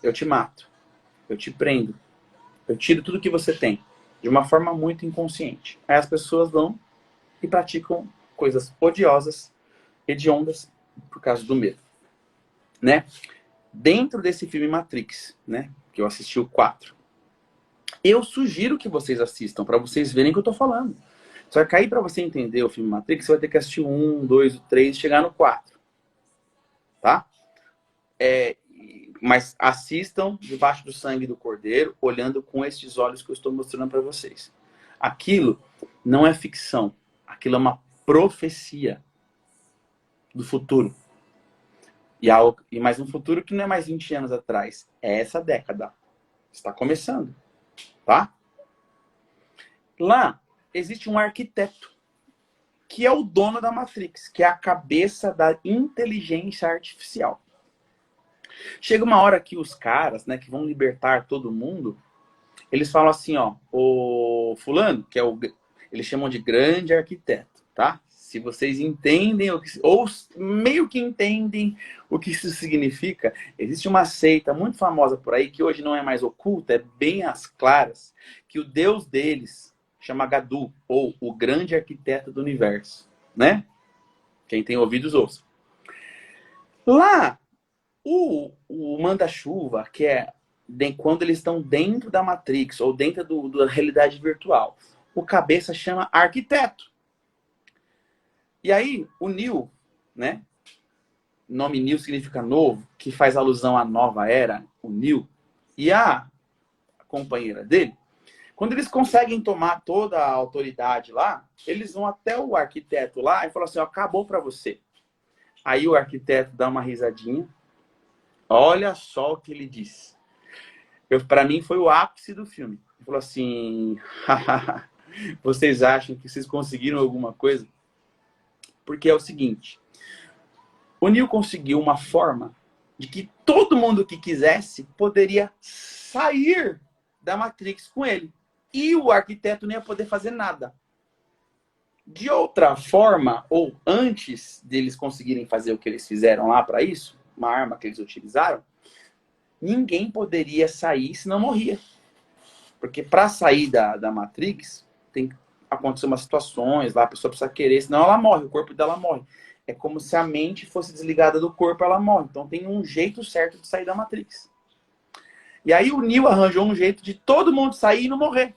eu te mato. Eu te prendo. Eu tiro tudo que você tem. De uma forma muito inconsciente. Aí as pessoas vão e praticam coisas odiosas, hediondas, por causa do medo. Né? Dentro desse filme Matrix, né? Que eu assisti o 4. Eu sugiro que vocês assistam, para vocês verem o que eu tô falando. Só que aí, para você entender o filme Matrix, você vai ter que assistir o 1, 2, o 3 e chegar no 4. Tá? Mas assistam debaixo do sangue do Cordeiro, olhando com esses olhos que eu estou mostrando para vocês. Aquilo não é ficção. Aquilo é uma profecia do futuro. E mais um futuro que não é mais 20 anos atrás. É essa década. Está começando. Tá? Lá existe um arquiteto que é o dono da Matrix, que é a cabeça da inteligência artificial. Chega uma hora que os caras, né, que vão libertar todo mundo, eles falam assim, ó, o fulano, que é eles chamam de grande arquiteto, tá? Se vocês entendem, ou meio que entendem o que isso significa, existe uma seita muito famosa por aí, que hoje não é mais oculta, é bem às claras, que o deus deles chama Gadu, ou o grande arquiteto do universo, né? Quem tem ouvidos, ouça. Lá, o manda-chuva, que é quando eles estão dentro da Matrix, ou dentro da realidade virtual, o cabeça chama arquiteto. E aí, o Neo, né? O nome Neo significa novo, que faz alusão à nova era, o Neo. E a companheira dele, quando eles conseguem tomar toda a autoridade lá, eles vão até o arquiteto lá e falam assim, ó, acabou pra você. Aí o arquiteto dá uma risadinha. Olha só o que ele disse. Para mim foi o ápice do filme. Ele falou assim, vocês acham que vocês conseguiram alguma coisa? Porque é o seguinte, o Neo conseguiu uma forma de que todo mundo que quisesse poderia sair da Matrix com ele. E o arquiteto não ia poder fazer nada. De outra forma, ou antes deles conseguirem fazer o que eles fizeram lá para isso, uma arma que eles utilizaram, ninguém poderia sair se não morria. Porque para sair da Matrix, tem que acontecer umas situações lá, a pessoa precisa querer, senão ela morre, o corpo dela morre. É como se a mente fosse desligada do corpo, ela morre. Então tem um jeito certo de sair da Matrix. E aí o Neo arranjou um jeito de todo mundo sair e não morrer.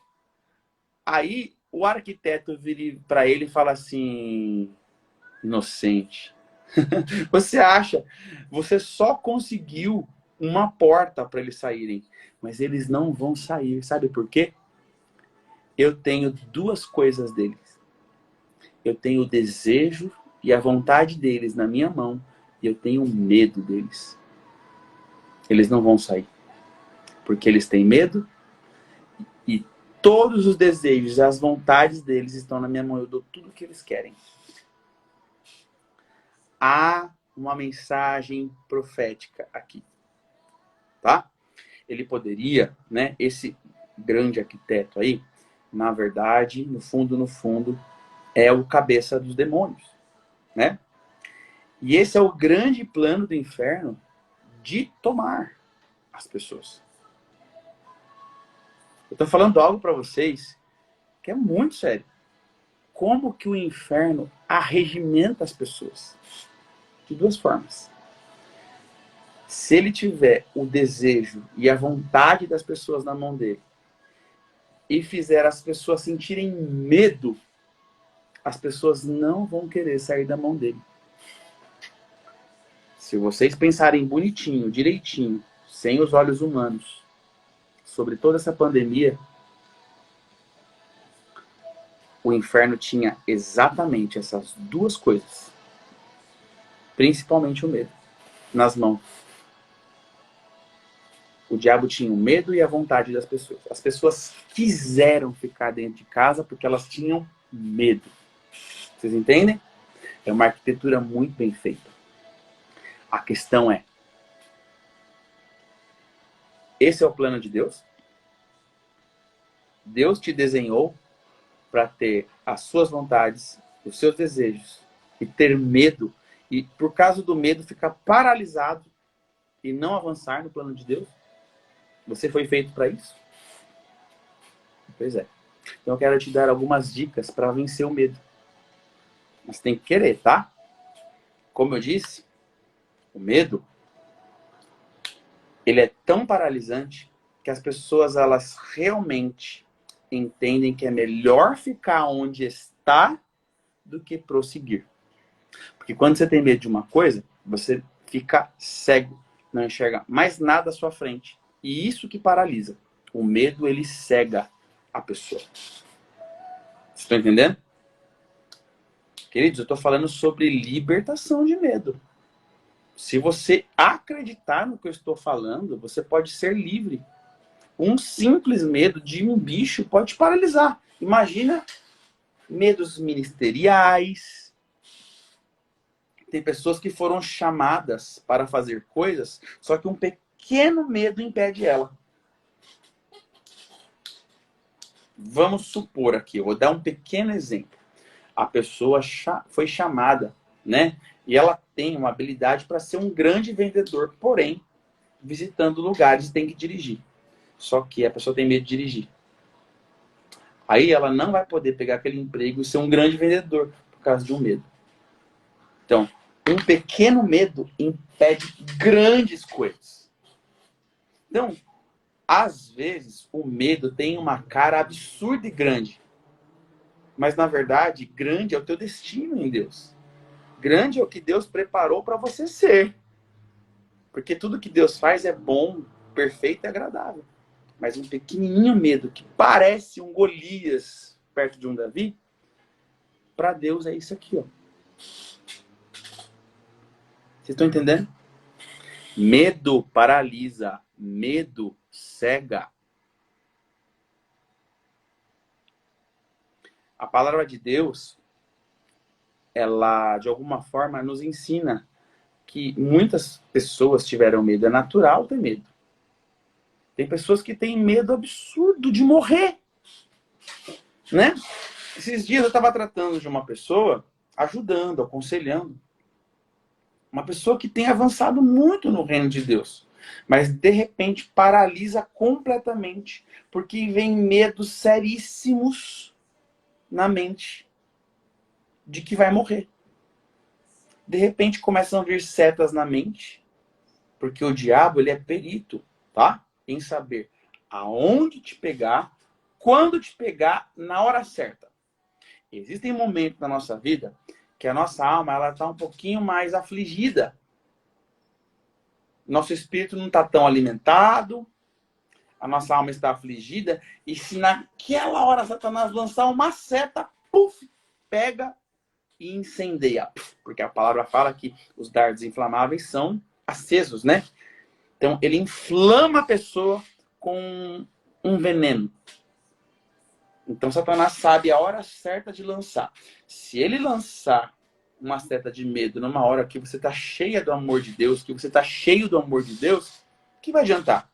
Aí o arquiteto vira para ele e fala assim, inocente, você só conseguiu uma porta para eles saírem, mas eles não vão sair. Sabe por quê? Eu tenho 2 coisas deles. Eu tenho o desejo e a vontade deles na minha mão, e eu tenho medo deles. Eles não vão sair, porque eles têm medo, e todos os desejos e as vontades deles estão na minha mão. Eu dou tudo o que eles querem. Há uma mensagem profética aqui, tá? Ele poderia, né, esse grande arquiteto aí, na verdade, no fundo, é o cabeça dos demônios, né? E esse é o grande plano do inferno de tomar as pessoas. Eu tô falando algo para vocês que é muito sério. Como que o inferno arregimenta as pessoas? De duas formas. Se ele tiver o desejo e a vontade das pessoas na mão dele e fizer as pessoas sentirem medo, as pessoas não vão querer sair da mão dele. Se vocês pensarem bonitinho, direitinho, sem os olhos humanos, sobre toda essa pandemia, o inferno tinha exatamente essas duas coisas. Principalmente o medo nas mãos. O diabo tinha o medo e a vontade das pessoas. As pessoas quiseram ficar dentro de casa porque elas tinham medo. Vocês entendem? É uma arquitetura muito bem feita. A questão é, esse é o plano de Deus? Deus te desenhou para ter as suas vontades, os seus desejos e ter medo e por causa do medo ficar paralisado e não avançar no plano de Deus? Você foi feito para isso? Pois é. Então eu quero te dar algumas dicas para vencer o medo. Mas tem que querer, tá? Como eu disse, o medo, ele é tão paralisante que as pessoas, elas realmente entendem que é melhor ficar onde está do que prosseguir. Porque quando você tem medo de uma coisa, você fica cego, não enxerga mais nada à sua frente. E isso que paralisa. O medo, ele cega a pessoa. Vocês estão entendendo? Queridos, eu estou falando sobre libertação de medo. Se você acreditar no que eu estou falando, você pode ser livre. Um simples medo de um bicho pode te paralisar. Imagina medos ministeriais. Tem pessoas que foram chamadas para fazer coisas, só que um pequeno medo impede ela. Vamos supor aqui, eu vou dar um pequeno exemplo. A pessoa foi chamada, né? E ela tem uma habilidade para ser um grande vendedor, porém, visitando lugares tem que dirigir. Só que a pessoa tem medo de dirigir. Aí ela não vai poder pegar aquele emprego e ser um grande vendedor por causa de um medo. Então, um pequeno medo impede grandes coisas. Então, às vezes, o medo tem uma cara absurda e grande. Mas, na verdade, grande é o teu destino em Deus. Grande é o que Deus preparou para você ser. Porque tudo que Deus faz é bom, perfeito e agradável. Mas um pequenininho medo que parece um Golias perto de um Davi, para Deus é isso aqui, ó. Vocês estão entendendo? Medo paralisa, medo cega. A palavra de Deus, ela de alguma forma nos ensina que muitas pessoas tiveram medo. É natural ter medo. Tem pessoas que têm medo absurdo de morrer, né? Esses dias eu estava tratando de uma pessoa, ajudando, aconselhando. Uma pessoa que tem avançado muito no reino de Deus. Mas, de repente, paralisa completamente. Porque vem medos seríssimos na mente de que vai morrer. De repente, começam a vir setas na mente. Porque o diabo, ele é perito, tá? Em saber aonde te pegar, quando te pegar, na hora certa. Existem momentos na nossa vida que a nossa alma ela está um pouquinho mais afligida. Nosso espírito não está tão alimentado, a nossa alma está afligida, e se naquela hora Satanás lançar uma seta, puf, pega e incendeia. Porque a palavra fala que os dardos inflamáveis são acesos, né? Então ele inflama a pessoa com um veneno. Então Satanás sabe a hora certa de lançar. Se ele lançar uma seta de medo numa hora que você está cheia do amor de Deus, que você está cheio do amor de Deus, o que vai adiantar?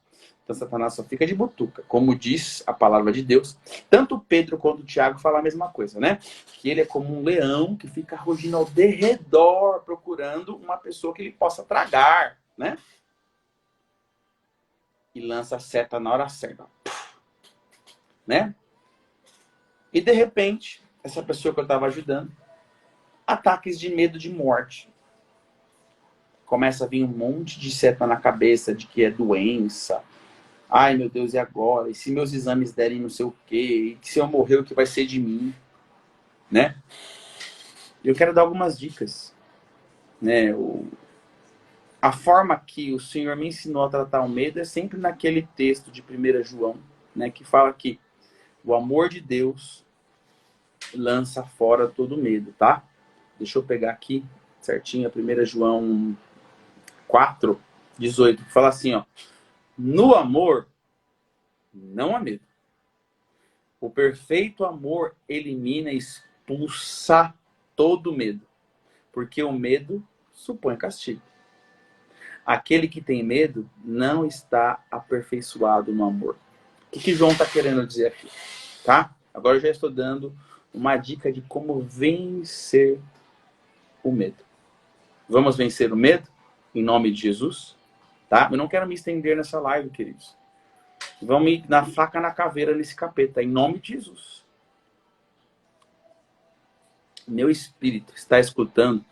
Então Satanás só fica de butuca. Como diz a palavra de Deus, tanto Pedro quanto Tiago falam a mesma coisa, né? Que ele é como um leão que fica rugindo ao derredor, procurando uma pessoa que ele possa tragar, né? E lança a seta na hora certa, né? E de repente, essa pessoa que eu estava ajudando, ataques de medo de morte. Começa a vir um monte de seta na cabeça de que é doença. Ai, meu Deus, e agora? E se meus exames derem não sei o quê? E se eu morrer, o que vai ser de mim? Né? Eu quero dar algumas dicas. Né? A forma que o Senhor me ensinou a tratar o medo é sempre naquele texto de 1 João, né? Que fala que o amor de Deus lança fora todo medo, tá? Deixa eu pegar aqui certinho, 1 João 4:18, que fala assim, ó. No amor, não há medo. O perfeito amor elimina e expulsa todo medo, porque o medo supõe castigo. Aquele que tem medo não está aperfeiçoado no amor. O que João está querendo dizer aqui? Tá? Agora eu já estou dando uma dica de como vencer o medo. Vamos vencer o medo? Em nome de Jesus? Tá? Eu não quero me estender nessa live, queridos. Vamos ir na faca na caveira nesse capeta, em nome de Jesus. Meu espírito está escutando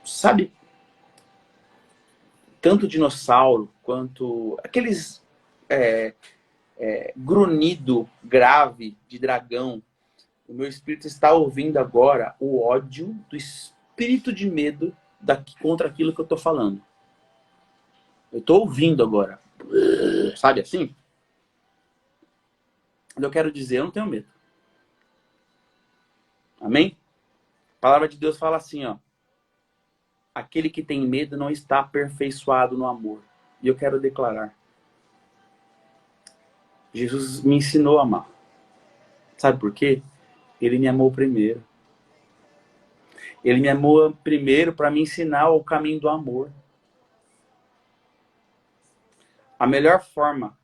sabe, tanto dinossauro quanto aqueles grunhido grave de dragão. O meu espírito está ouvindo agora o ódio do espírito de medo contra aquilo que eu estou falando. Eu estou ouvindo agora. Sabe assim? Eu quero dizer, eu não tenho medo. Amém? A palavra de Deus fala assim, ó. Aquele que tem medo não está aperfeiçoado no amor. E eu quero declarar. Jesus me ensinou a amar. Sabe por quê? Ele me amou primeiro. Ele me amou primeiro para me ensinar o caminho do amor. A melhor forma,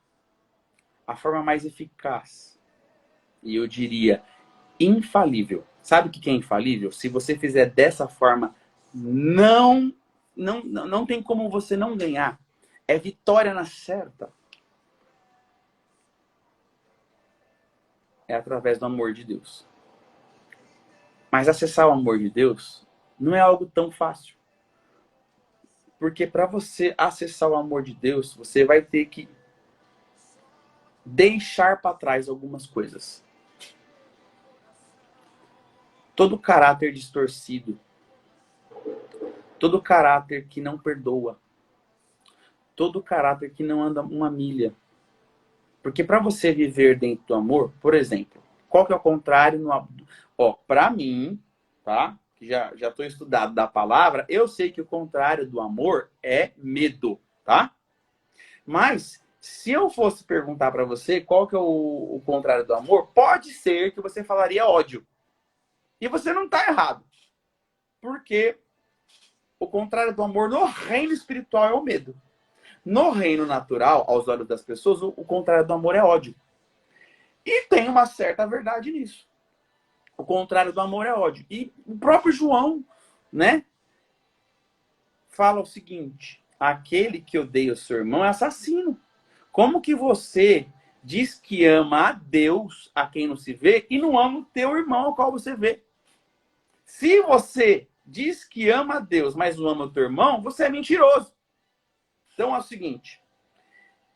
a forma mais eficaz, e eu diria infalível. Sabe o que é infalível? Se você fizer dessa forma, não tem como você não ganhar. É vitória na certa. É através do amor de Deus. Mas acessar o amor de Deus não é algo tão fácil. Porque para você acessar o amor de Deus, você vai ter que deixar para trás algumas coisas. Todo caráter distorcido, todo caráter que não perdoa, todo caráter que não anda uma milha. Porque para você viver dentro do amor, por exemplo, qual que é o contrário no para mim, tá? Que já estou estudado da palavra, eu sei que o contrário do amor é medo, tá? Mas se eu fosse perguntar para você qual que é o contrário do amor, pode ser que você falaria ódio. E você não está errado. Porque o contrário do amor no reino espiritual é o medo. No reino natural, aos olhos das pessoas, o contrário do amor é ódio. E tem uma certa verdade nisso. O contrário do amor é ódio. E o próprio João, né, fala o seguinte: aquele que odeia o seu irmão é assassino. Como que você diz que ama a Deus, a quem não se vê, e não ama o teu irmão ao qual você vê? Se você diz que ama a Deus, mas não ama o teu irmão, você é mentiroso. Então é o seguinte,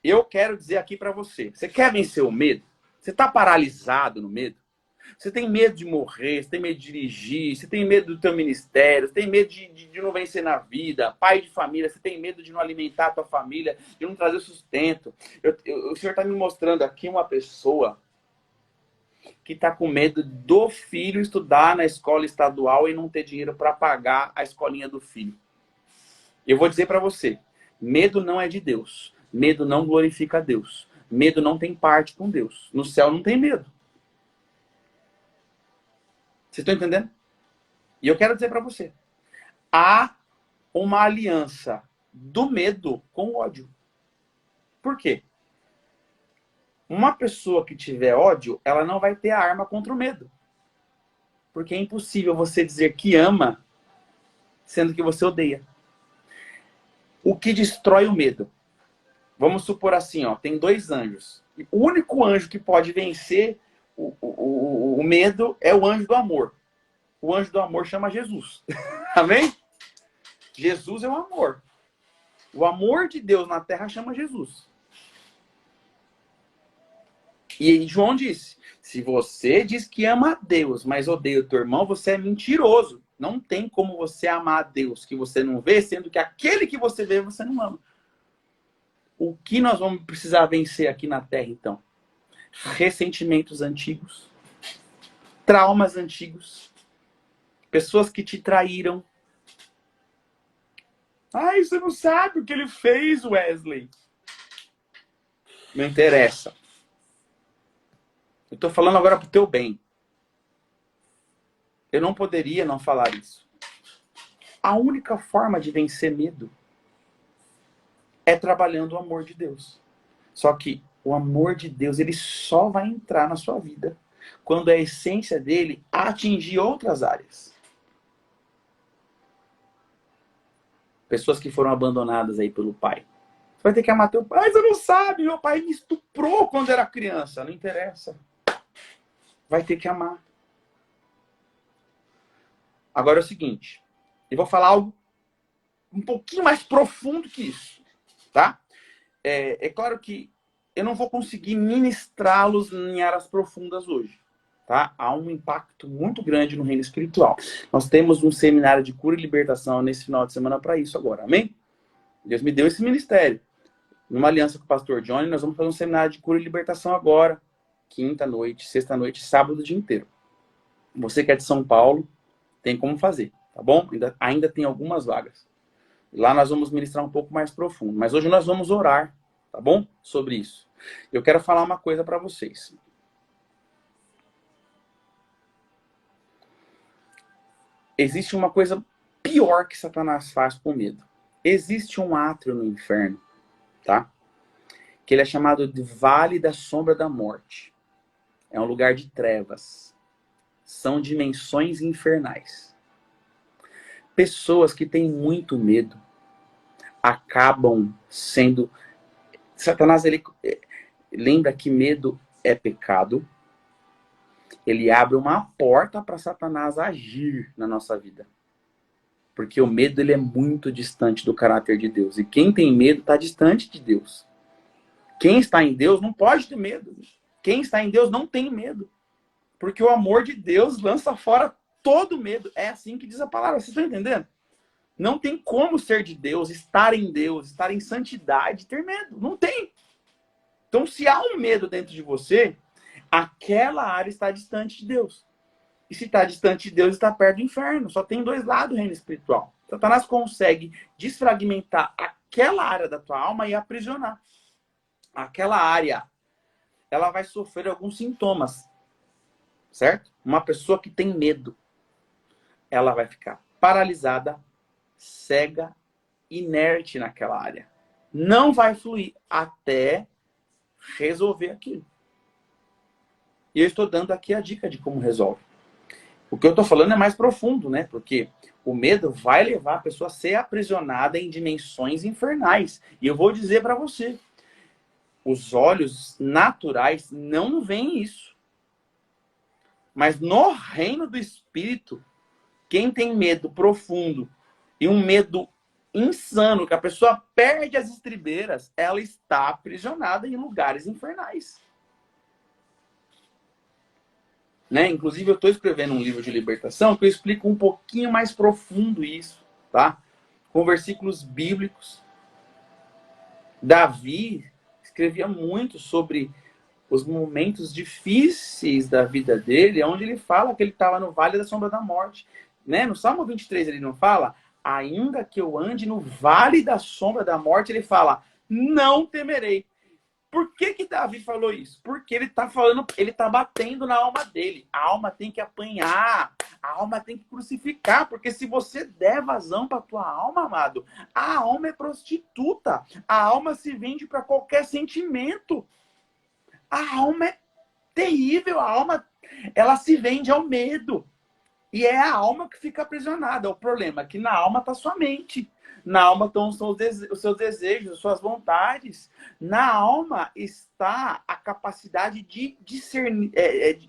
eu quero dizer aqui para você, você quer vencer o medo? Você está paralisado no medo? Você tem medo de morrer, você tem medo de dirigir, você tem medo do teu ministério, você tem medo de não vencer na vida, pai de família, você tem medo de não alimentar a tua família, de não trazer sustento. O Senhor está me mostrando aqui uma pessoa que está com medo do filho estudar na escola estadual e não ter dinheiro para pagar a escolinha do filho. Eu vou dizer para você, medo não é de Deus. Medo não glorifica a Deus. Medo não tem parte com Deus. No céu não tem medo. Vocês estão entendendo? E eu quero dizer para você, há uma aliança do medo com o ódio. Por quê? Uma pessoa que tiver ódio, ela não vai ter a arma contra o medo. Porque é impossível você dizer que ama, sendo que você odeia. O que destrói o medo? Vamos supor assim, ó, tem 2 anjos. O único anjo que pode vencer o medo é o anjo do amor. O anjo do amor chama Jesus. Amém? Jesus é o amor. O amor de Deus na terra chama Jesus. E João disse, se você diz que ama a Deus, mas odeia o teu irmão, você é mentiroso. Não tem como você amar a Deus que você não vê, sendo que aquele que você vê, você não ama. O que nós vamos precisar vencer aqui na terra, então? Ressentimentos antigos, traumas antigos, pessoas que te traíram. Ai, você não sabe o que ele fez, Wesley. Não interessa. Eu estou falando agora pro teu bem. Eu não poderia não falar isso. A única forma de vencer medo é trabalhando o amor de Deus. Só que o amor de Deus, ele só vai entrar na sua vida quando a essência dele atingir outras áreas. Pessoas que foram abandonadas aí pelo pai. Você vai ter que amar teu pai. Mas você não sabe, meu pai me estuprou quando era criança. Não interessa. Vai ter que amar. Agora é o seguinte. Eu vou falar algo um pouquinho mais profundo que isso. Tá? É claro que eu não vou conseguir ministrá-los em áreas profundas hoje. Tá? Há um impacto muito grande no reino espiritual. Nós temos um seminário de cura e libertação nesse final de semana para isso agora. Amém? Deus me deu esse ministério. Numa aliança com o pastor Johnny, nós vamos fazer um seminário de cura e libertação agora. Quinta noite, sexta noite, sábado o dia inteiro. Você que é de São Paulo, tem como fazer, tá bom? Ainda tem algumas vagas. Lá nós vamos ministrar um pouco mais profundo. Mas hoje nós vamos orar, tá bom? Sobre isso. Eu quero falar uma coisa para vocês. Existe uma coisa pior que Satanás faz com medo. Existe um átrio no inferno, tá? Que ele é chamado de Vale da Sombra da Morte. É um lugar de trevas. São dimensões infernais. Pessoas que têm muito medo acabam sendo... Satanás, ele lembra que medo é pecado. Ele abre uma porta para Satanás agir na nossa vida. Porque o medo, ele é muito distante do caráter de Deus. E quem tem medo está distante de Deus. Quem está em Deus não pode ter medo. Quem está em Deus não tem medo. Porque o amor de Deus lança fora todo medo. É assim que diz a palavra. Vocês estão entendendo? Não tem como ser de Deus, estar em santidade, ter medo. Não tem. Então, se há um medo dentro de você, aquela área está distante de Deus. E se está distante de Deus, está perto do inferno. Só tem 2 lados do reino espiritual. Satanás consegue desfragmentar aquela área da tua alma e aprisionar. Aquela área, ela vai sofrer alguns sintomas. Certo? Uma pessoa que tem medo, ela vai ficar paralisada, cega, inerte naquela área. Não vai fluir até resolver aquilo. E eu estou dando aqui a dica de como resolve. O que eu estou falando é mais profundo, né? Porque o medo vai levar a pessoa a ser aprisionada em dimensões infernais. E eu vou dizer para você, os olhos naturais não veem isso. Mas no reino do Espírito, quem tem medo profundo e um medo insano, que a pessoa perde as estribeiras, ela está aprisionada em lugares infernais. Né? Inclusive, eu estou escrevendo um livro de libertação que eu explico um pouquinho mais profundo isso, tá? Com versículos bíblicos. Davi escrevia muito sobre os momentos difíceis da vida dele, onde ele fala que ele estava no vale da sombra da morte. Né? No Salmo 23 ele não fala, ainda que eu ande no vale da sombra da morte, ele fala, não temerei. Por que que Davi falou isso? Porque ele está falando, ele está batendo na alma dele. A alma tem que apanhar. A alma tem que crucificar, porque se você der vazão para tua alma, amado, a alma é prostituta. A alma se vende para qualquer sentimento. A alma é terrível, a alma, ela se vende ao medo. E é a alma que fica aprisionada. O problema é que na alma está sua mente. Na alma estão os seus desejos, as suas vontades. Na alma está a capacidade de discernir,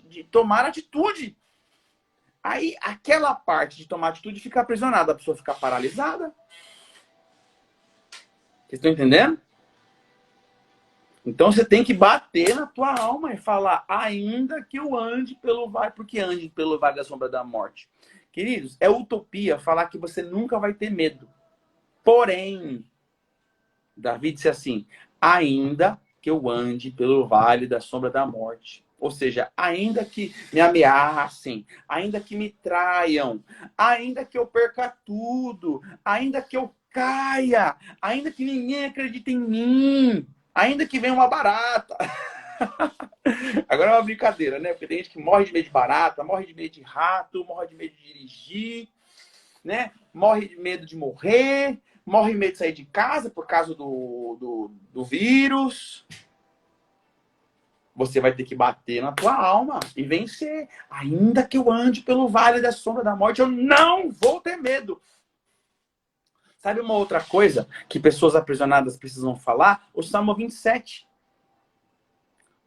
de tomar atitude. Aí, aquela parte de tomar atitude fica aprisionada. A pessoa fica paralisada. Vocês estão entendendo? Então, você tem que bater na tua alma e falar, ainda que eu ande pelo vale, porque ande pelo vale da sombra da morte. Queridos, é utopia falar que você nunca vai ter medo. Porém, Davi disse assim, ainda que eu ande pelo vale da sombra da morte. Ou seja, ainda que me ameacem, ainda que me traiam, ainda que eu perca tudo, ainda que eu caia, ainda que ninguém acredite em mim, ainda que venha uma barata. Agora é uma brincadeira, né? Porque tem gente que morre de medo de barata, morre de medo de rato, morre de medo de dirigir, né? Morre de medo de morrer, morre de medo de sair de casa por causa do vírus. Você vai ter que bater na tua alma e vencer. Ainda que eu ande pelo vale da sombra da morte, eu não vou ter medo. Sabe uma outra coisa que pessoas aprisionadas precisam falar? O Salmo 27.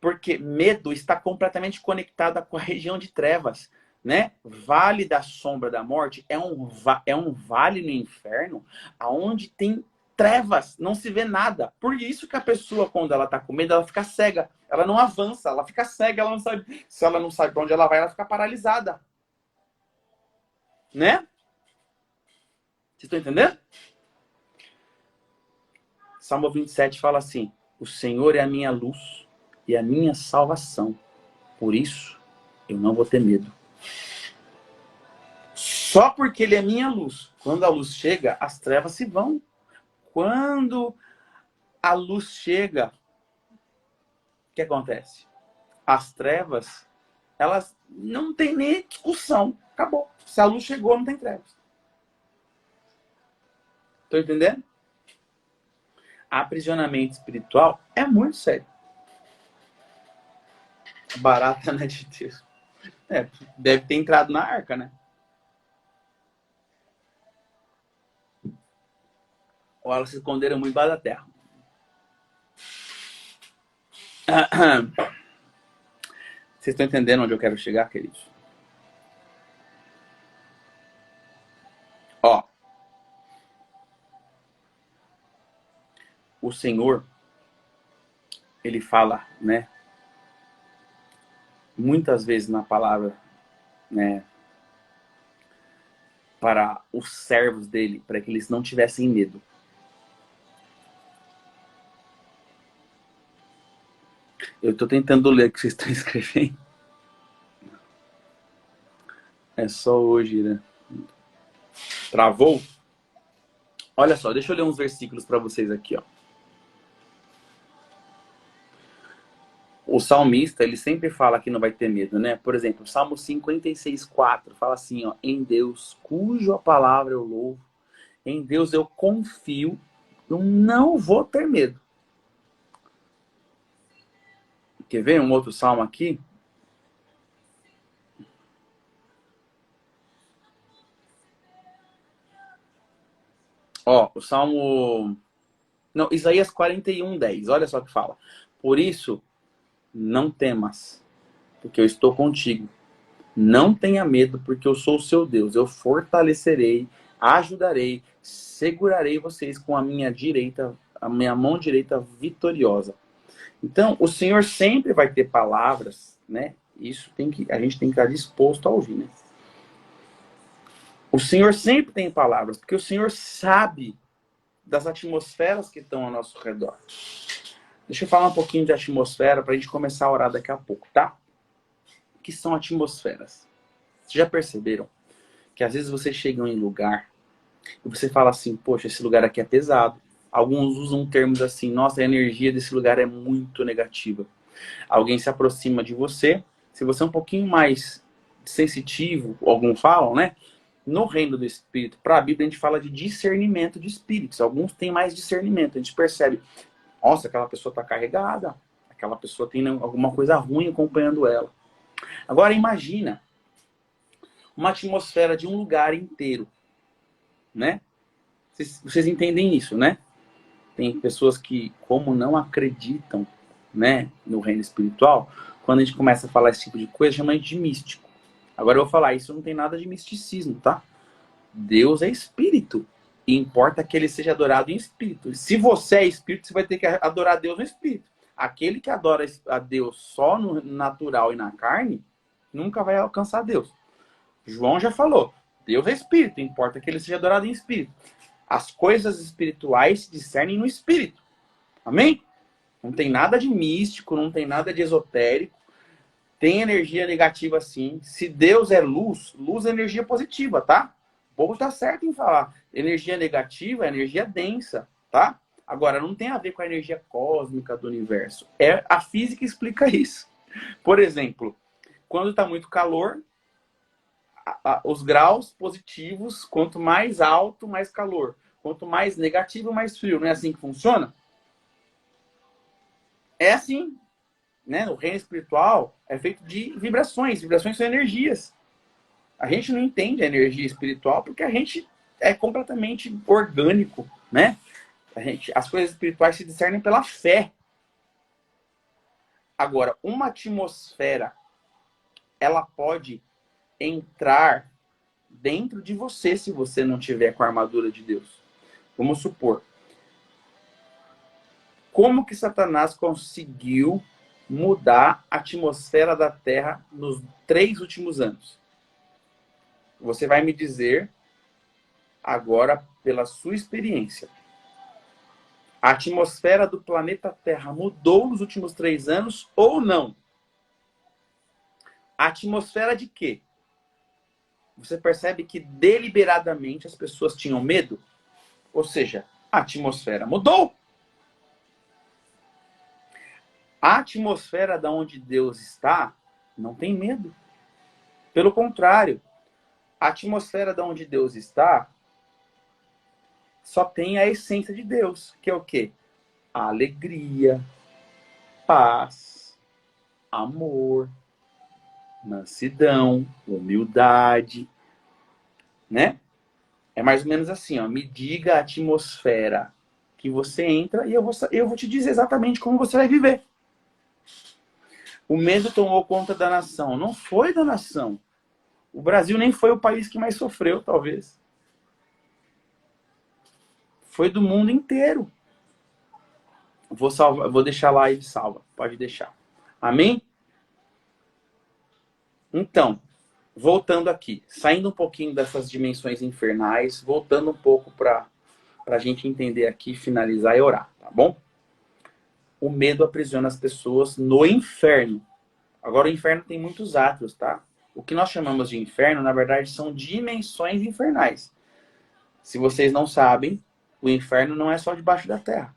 Porque medo está completamente conectado com a região de trevas, né? Vale da sombra da morte é um vale no inferno onde tem trevas, não se vê nada. Por isso que a pessoa, quando ela está com medo, ela fica cega. Ela não avança, ela fica cega, ela não sabe. Se ela não sabe para onde ela vai, ela fica paralisada. Né? Vocês estão entendendo? Salmo 27 fala assim, o Senhor é a minha luz e a minha salvação. Por isso, eu não vou ter medo. Só porque ele é minha luz. Quando a luz chega, as trevas se vão. Quando a luz chega, o que acontece? As trevas, elas não tem nem discussão. Acabou. Se a luz chegou, não tem trevas. Estão entendendo? Aprisionamento espiritual é muito sério. Barata não é de Deus. Deve ter entrado na arca, né? Ou elas se esconderam muito embaixo da terra. Vocês estão entendendo onde eu quero chegar, queridos? Ó. O Senhor, ele fala, né? Muitas vezes na palavra, né? Para os servos dele, para que eles não tivessem medo. Eu estou tentando ler o que vocês estão escrevendo. É só hoje, né? Travou? Olha só, deixa eu ler uns versículos para vocês aqui, ó. O salmista, ele sempre fala que não vai ter medo, né? Por exemplo, Salmo 56:4 fala assim, ó, em Deus, cujo a palavra eu louvo, em Deus eu confio, eu não vou ter medo. Quer ver um outro salmo aqui? Ó, o salmo... Não, Isaías 41:10, olha só o que fala. Por isso, não temas, porque eu estou contigo. Não tenha medo, porque eu sou o seu Deus. Eu fortalecerei, ajudarei, segurarei vocês com a minha mão direita vitoriosa. Então, o Senhor sempre vai ter palavras, né? Isso a gente tem que estar disposto a ouvir, né? O Senhor sempre tem palavras, porque o Senhor sabe das atmosferas que estão ao nosso redor. Deixa eu falar um pouquinho de atmosfera para a gente começar a orar daqui a pouco, tá? O que são atmosferas? Vocês já perceberam que às vezes vocês chegam em lugar e você fala assim, poxa, esse lugar aqui é pesado. Alguns usam termos assim, nossa, a energia desse lugar é muito negativa. Alguém se aproxima de você, se você é um pouquinho mais sensitivo, alguns falam, né? No reino do espírito, para a Bíblia a gente fala de discernimento de espíritos. Alguns têm mais discernimento, a gente percebe, nossa, aquela pessoa está carregada, aquela pessoa tem alguma coisa ruim acompanhando ela. Agora imagina uma atmosfera de um lugar inteiro, né? Vocês entendem isso, né? Tem pessoas que, como não acreditam, né, no reino espiritual, quando a gente começa a falar esse tipo de coisa, chama a gente de místico. Agora eu vou falar, isso não tem nada de misticismo, tá? Deus é espírito. E importa que ele seja adorado em espírito. Se você é espírito, você vai ter que adorar Deus no espírito. Aquele que adora a Deus só no natural e na carne, nunca vai alcançar Deus. João já falou, Deus é espírito, importa que ele seja adorado em espírito. As coisas espirituais se discernem no espírito. Amém? Não tem nada de místico, não tem nada de esotérico. Tem energia negativa sim. Se Deus é luz, luz é energia positiva, tá? O povo tá certo em falar. Energia negativa é energia densa, tá? Agora, não tem a ver com a energia cósmica do universo. A física explica isso. Por exemplo, quando tá muito calor, os graus positivos, quanto mais alto, mais calor. Quanto mais negativo, mais frio. Não é assim que funciona? É assim, né? O reino espiritual é feito de vibrações. Vibrações são energias. A gente não entende a energia espiritual porque a gente é completamente orgânico, né? As coisas espirituais se discernem pela fé. Agora, uma atmosfera, ela pode entrar dentro de você se você não tiver com a armadura de Deus. Vamos supor. Como que Satanás conseguiu mudar a atmosfera da Terra nos 3 últimos anos? Você vai me dizer agora pela sua experiência. A atmosfera do planeta Terra mudou nos últimos 3 anos ou não? A atmosfera de quê? Você percebe que deliberadamente as pessoas tinham medo? Ou seja, a atmosfera mudou. A atmosfera da onde Deus está não tem medo. Pelo contrário, a atmosfera da onde Deus está só tem a essência de Deus, que é o quê? A alegria, paz, amor, mansidão, humildade, né? É mais ou menos assim, ó. Me diga a atmosfera que você entra e eu vou te dizer exatamente como você vai viver. O medo tomou conta da nação. Não foi da nação. O Brasil nem foi o país que mais sofreu, talvez. Foi do mundo inteiro. Vou deixar lá e salva. Pode deixar. Amém? Então, voltando aqui. Saindo um pouquinho dessas dimensões infernais. Voltando um pouco para a gente entender aqui, finalizar e orar. Tá bom? O medo aprisiona as pessoas no inferno. Agora, o inferno tem muitos átrios, tá? O que nós chamamos de inferno, na verdade, são dimensões infernais. Se vocês não sabem, o inferno não é só debaixo da terra.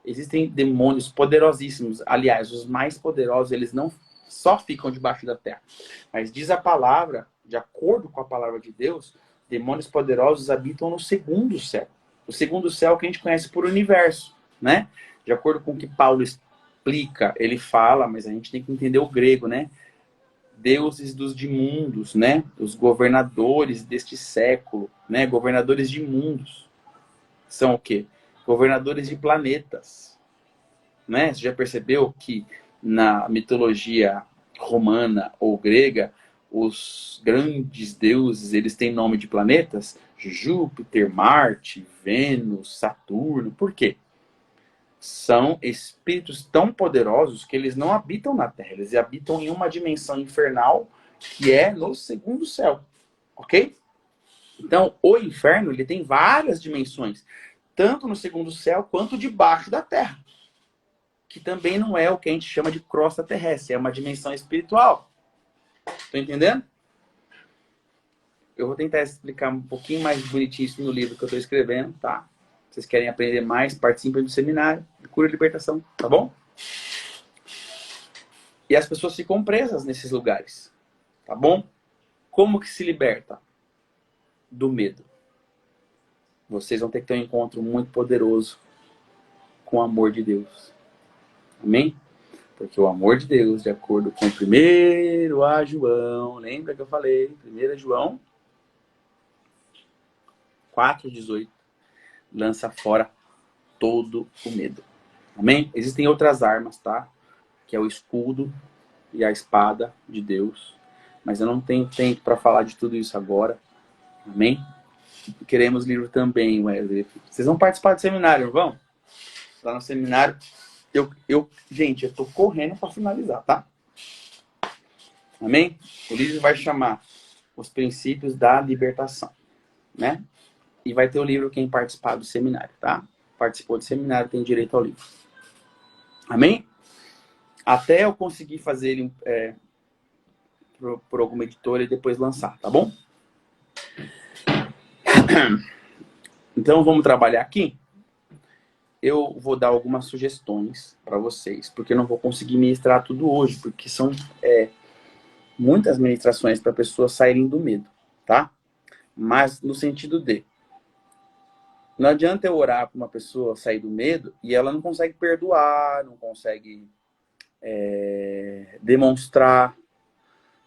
Existem demônios poderosíssimos. Aliás, os mais poderosos, eles não só ficam debaixo da terra. Mas diz a palavra, de acordo com a palavra de Deus, demônios poderosos habitam no segundo céu. O segundo céu que a gente conhece por universo, né? De acordo com o que Paulo explica, ele fala, mas a gente tem que entender o grego, né? Deuses dos de mundos, né? Os governadores deste século, né? Governadores de mundos. São o quê? Governadores de planetas, né? Você já percebeu que na mitologia romana ou grega, os grandes deuses, eles têm nome de planetas? Júpiter, Marte, Vênus, Saturno. Por quê? São espíritos tão poderosos que eles não habitam na Terra. Eles habitam em uma dimensão infernal que é no segundo céu. Ok? Então, o inferno ele tem várias dimensões. Tanto no segundo céu quanto debaixo da Terra. Que também não é o que a gente chama de crosta terrestre. É uma dimensão espiritual. Estão entendendo? Eu vou tentar explicar um pouquinho mais bonitinho isso no livro que eu estou escrevendo, tá? Vocês querem aprender mais, participem do seminário de cura e libertação, tá bom? E as pessoas ficam presas nesses lugares, tá bom? Como que se liberta? Do medo. Vocês vão ter que ter um encontro muito poderoso com o amor de Deus. Amém? Porque o amor de Deus, de acordo com 1 João, lembra que eu falei? 1 João 4,18, lança fora todo o medo. Amém? Existem outras armas, tá? Que é o escudo e a espada de Deus. Mas eu não tenho tempo para falar de tudo isso agora. Amém? Queremos livro também, Wesley. Vocês vão participar do seminário, não vão? Lá no seminário, gente, eu tô correndo para finalizar, tá? Amém? O livro vai chamar Os Princípios da Libertação, né? E vai ter o livro quem participar do seminário, tá? Participou do seminário tem direito ao livro. Amém? Até eu conseguir fazer ele por alguma editora e depois lançar, tá bom? Então vamos trabalhar aqui. Eu vou dar algumas sugestões para vocês, porque eu não vou conseguir ministrar tudo hoje, porque são muitas ministrações para pessoas saírem do medo, tá? Mas no sentido de, não adianta eu orar para uma pessoa sair do medo e ela não consegue perdoar, não consegue demonstrar,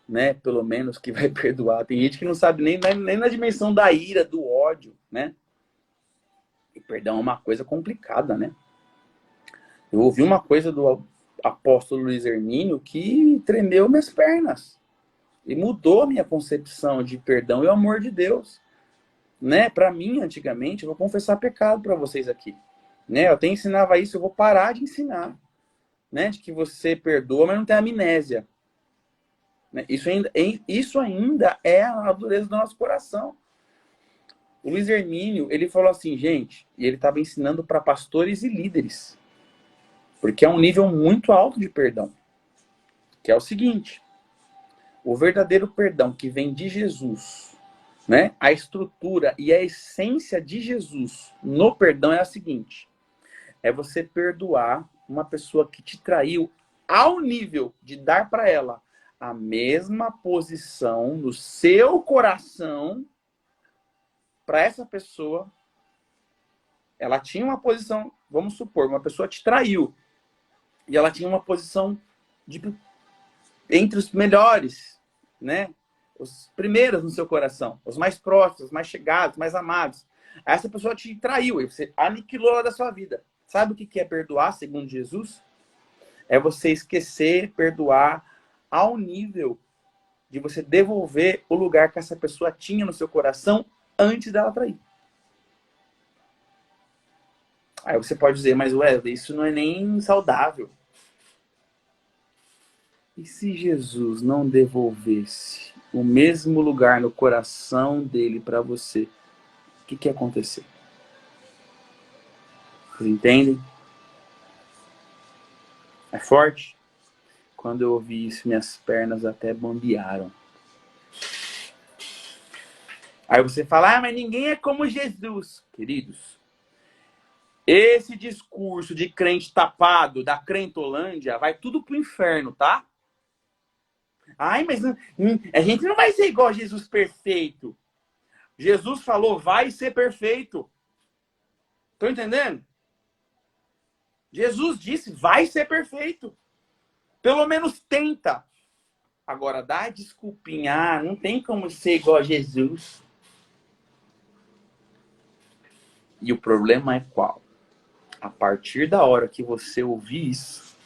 né, pelo menos que vai perdoar. Tem gente que não sabe nem na dimensão da ira, do ódio, né? E perdão é uma coisa complicada, né? Eu ouvi uma coisa do apóstolo Luiz Hermínio que tremeu minhas pernas. E mudou a minha concepção de perdão e o amor de Deus. Né? Para mim, antigamente, eu vou confessar pecado para vocês aqui. Né? Eu até ensinava isso, eu vou parar de ensinar. Né? De que você perdoa, mas não tem amnésia. Né? Isso ainda é a dureza do nosso coração. O Luiz Hermínio, ele falou assim, gente, e ele estava ensinando para pastores e líderes. Porque é um nível muito alto de perdão. Que é o seguinte, o verdadeiro perdão que vem de Jesus, né? A estrutura e a essência de Jesus no perdão é a seguinte, é você perdoar uma pessoa que te traiu ao nível de dar para ela a mesma posição no seu coração. Para essa pessoa, ela tinha uma posição, vamos supor, uma pessoa te traiu, e ela tinha uma posição entre os melhores, né? Os primeiros no seu coração, os mais próximos, os mais chegados, os mais amados. Aí essa pessoa te traiu, e você aniquilou ela da sua vida. Sabe o que é perdoar, segundo Jesus? É você esquecer, perdoar ao nível de você devolver o lugar que essa pessoa tinha no seu coração antes dela trair. Aí você pode dizer, mas Wesley, isso não é nem saudável. E se Jesus não devolvesse o mesmo lugar no coração dele para você, o que ia acontecer? Vocês entendem? É forte? Quando eu ouvi isso, minhas pernas até bambearam. Aí você fala, mas ninguém é como Jesus. Queridos, esse discurso de crente tapado, da crentolândia, vai tudo pro inferno, tá? Ai, mas a gente não vai ser igual a Jesus perfeito. Jesus falou, vai ser perfeito. Estão entendendo? Jesus disse, vai ser perfeito. Pelo menos tenta. Agora, dá desculpinha, não tem como ser igual a Jesus. E o problema é qual? A partir da hora que você ouvir isso,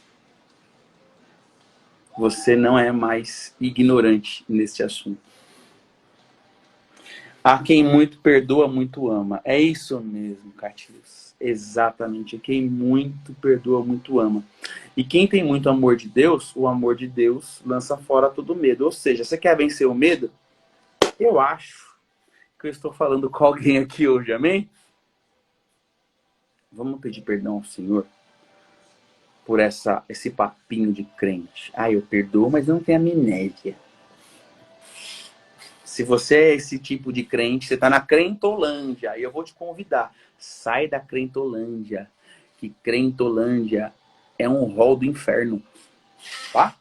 você não é mais ignorante nesse assunto. A quem muito perdoa, muito ama. É isso mesmo, Catius. Exatamente. Quem muito perdoa, muito ama. E quem tem muito amor de Deus, o amor de Deus lança fora todo medo. Ou seja, você quer vencer o medo? Eu acho que eu estou falando com alguém aqui hoje, amém? Vamos pedir perdão ao Senhor por esse papinho de crente. Ah, eu perdoo, mas não tenho amnésia. Se você é esse tipo de crente, você está na crentolândia, e eu vou te convidar, sai da crentolândia, que crentolândia é um rol do inferno, tá?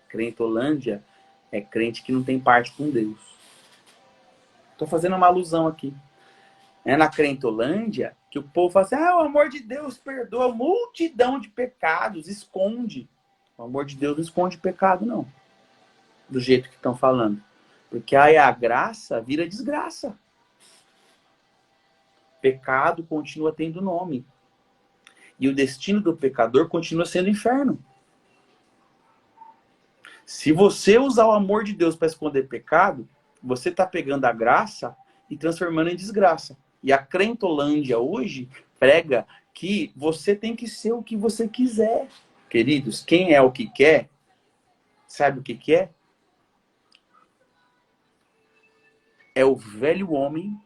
Crentolândia É crente que não tem parte com Deus. Estou fazendo uma alusão aqui. É na Crentolândia que o povo fala assim, o amor de Deus perdoa multidão de pecados, esconde. O amor de Deus não esconde pecado, não. Do jeito que estão falando. Porque aí a graça vira desgraça. Pecado continua tendo nome. E o destino do pecador continua sendo inferno. Se você usar o amor de Deus para esconder pecado, você está pegando a graça e transformando em desgraça. E a Crentolândia hoje prega que você tem que ser o que você quiser. Queridos, quem é o que quer, sabe o que quer? É o velho homem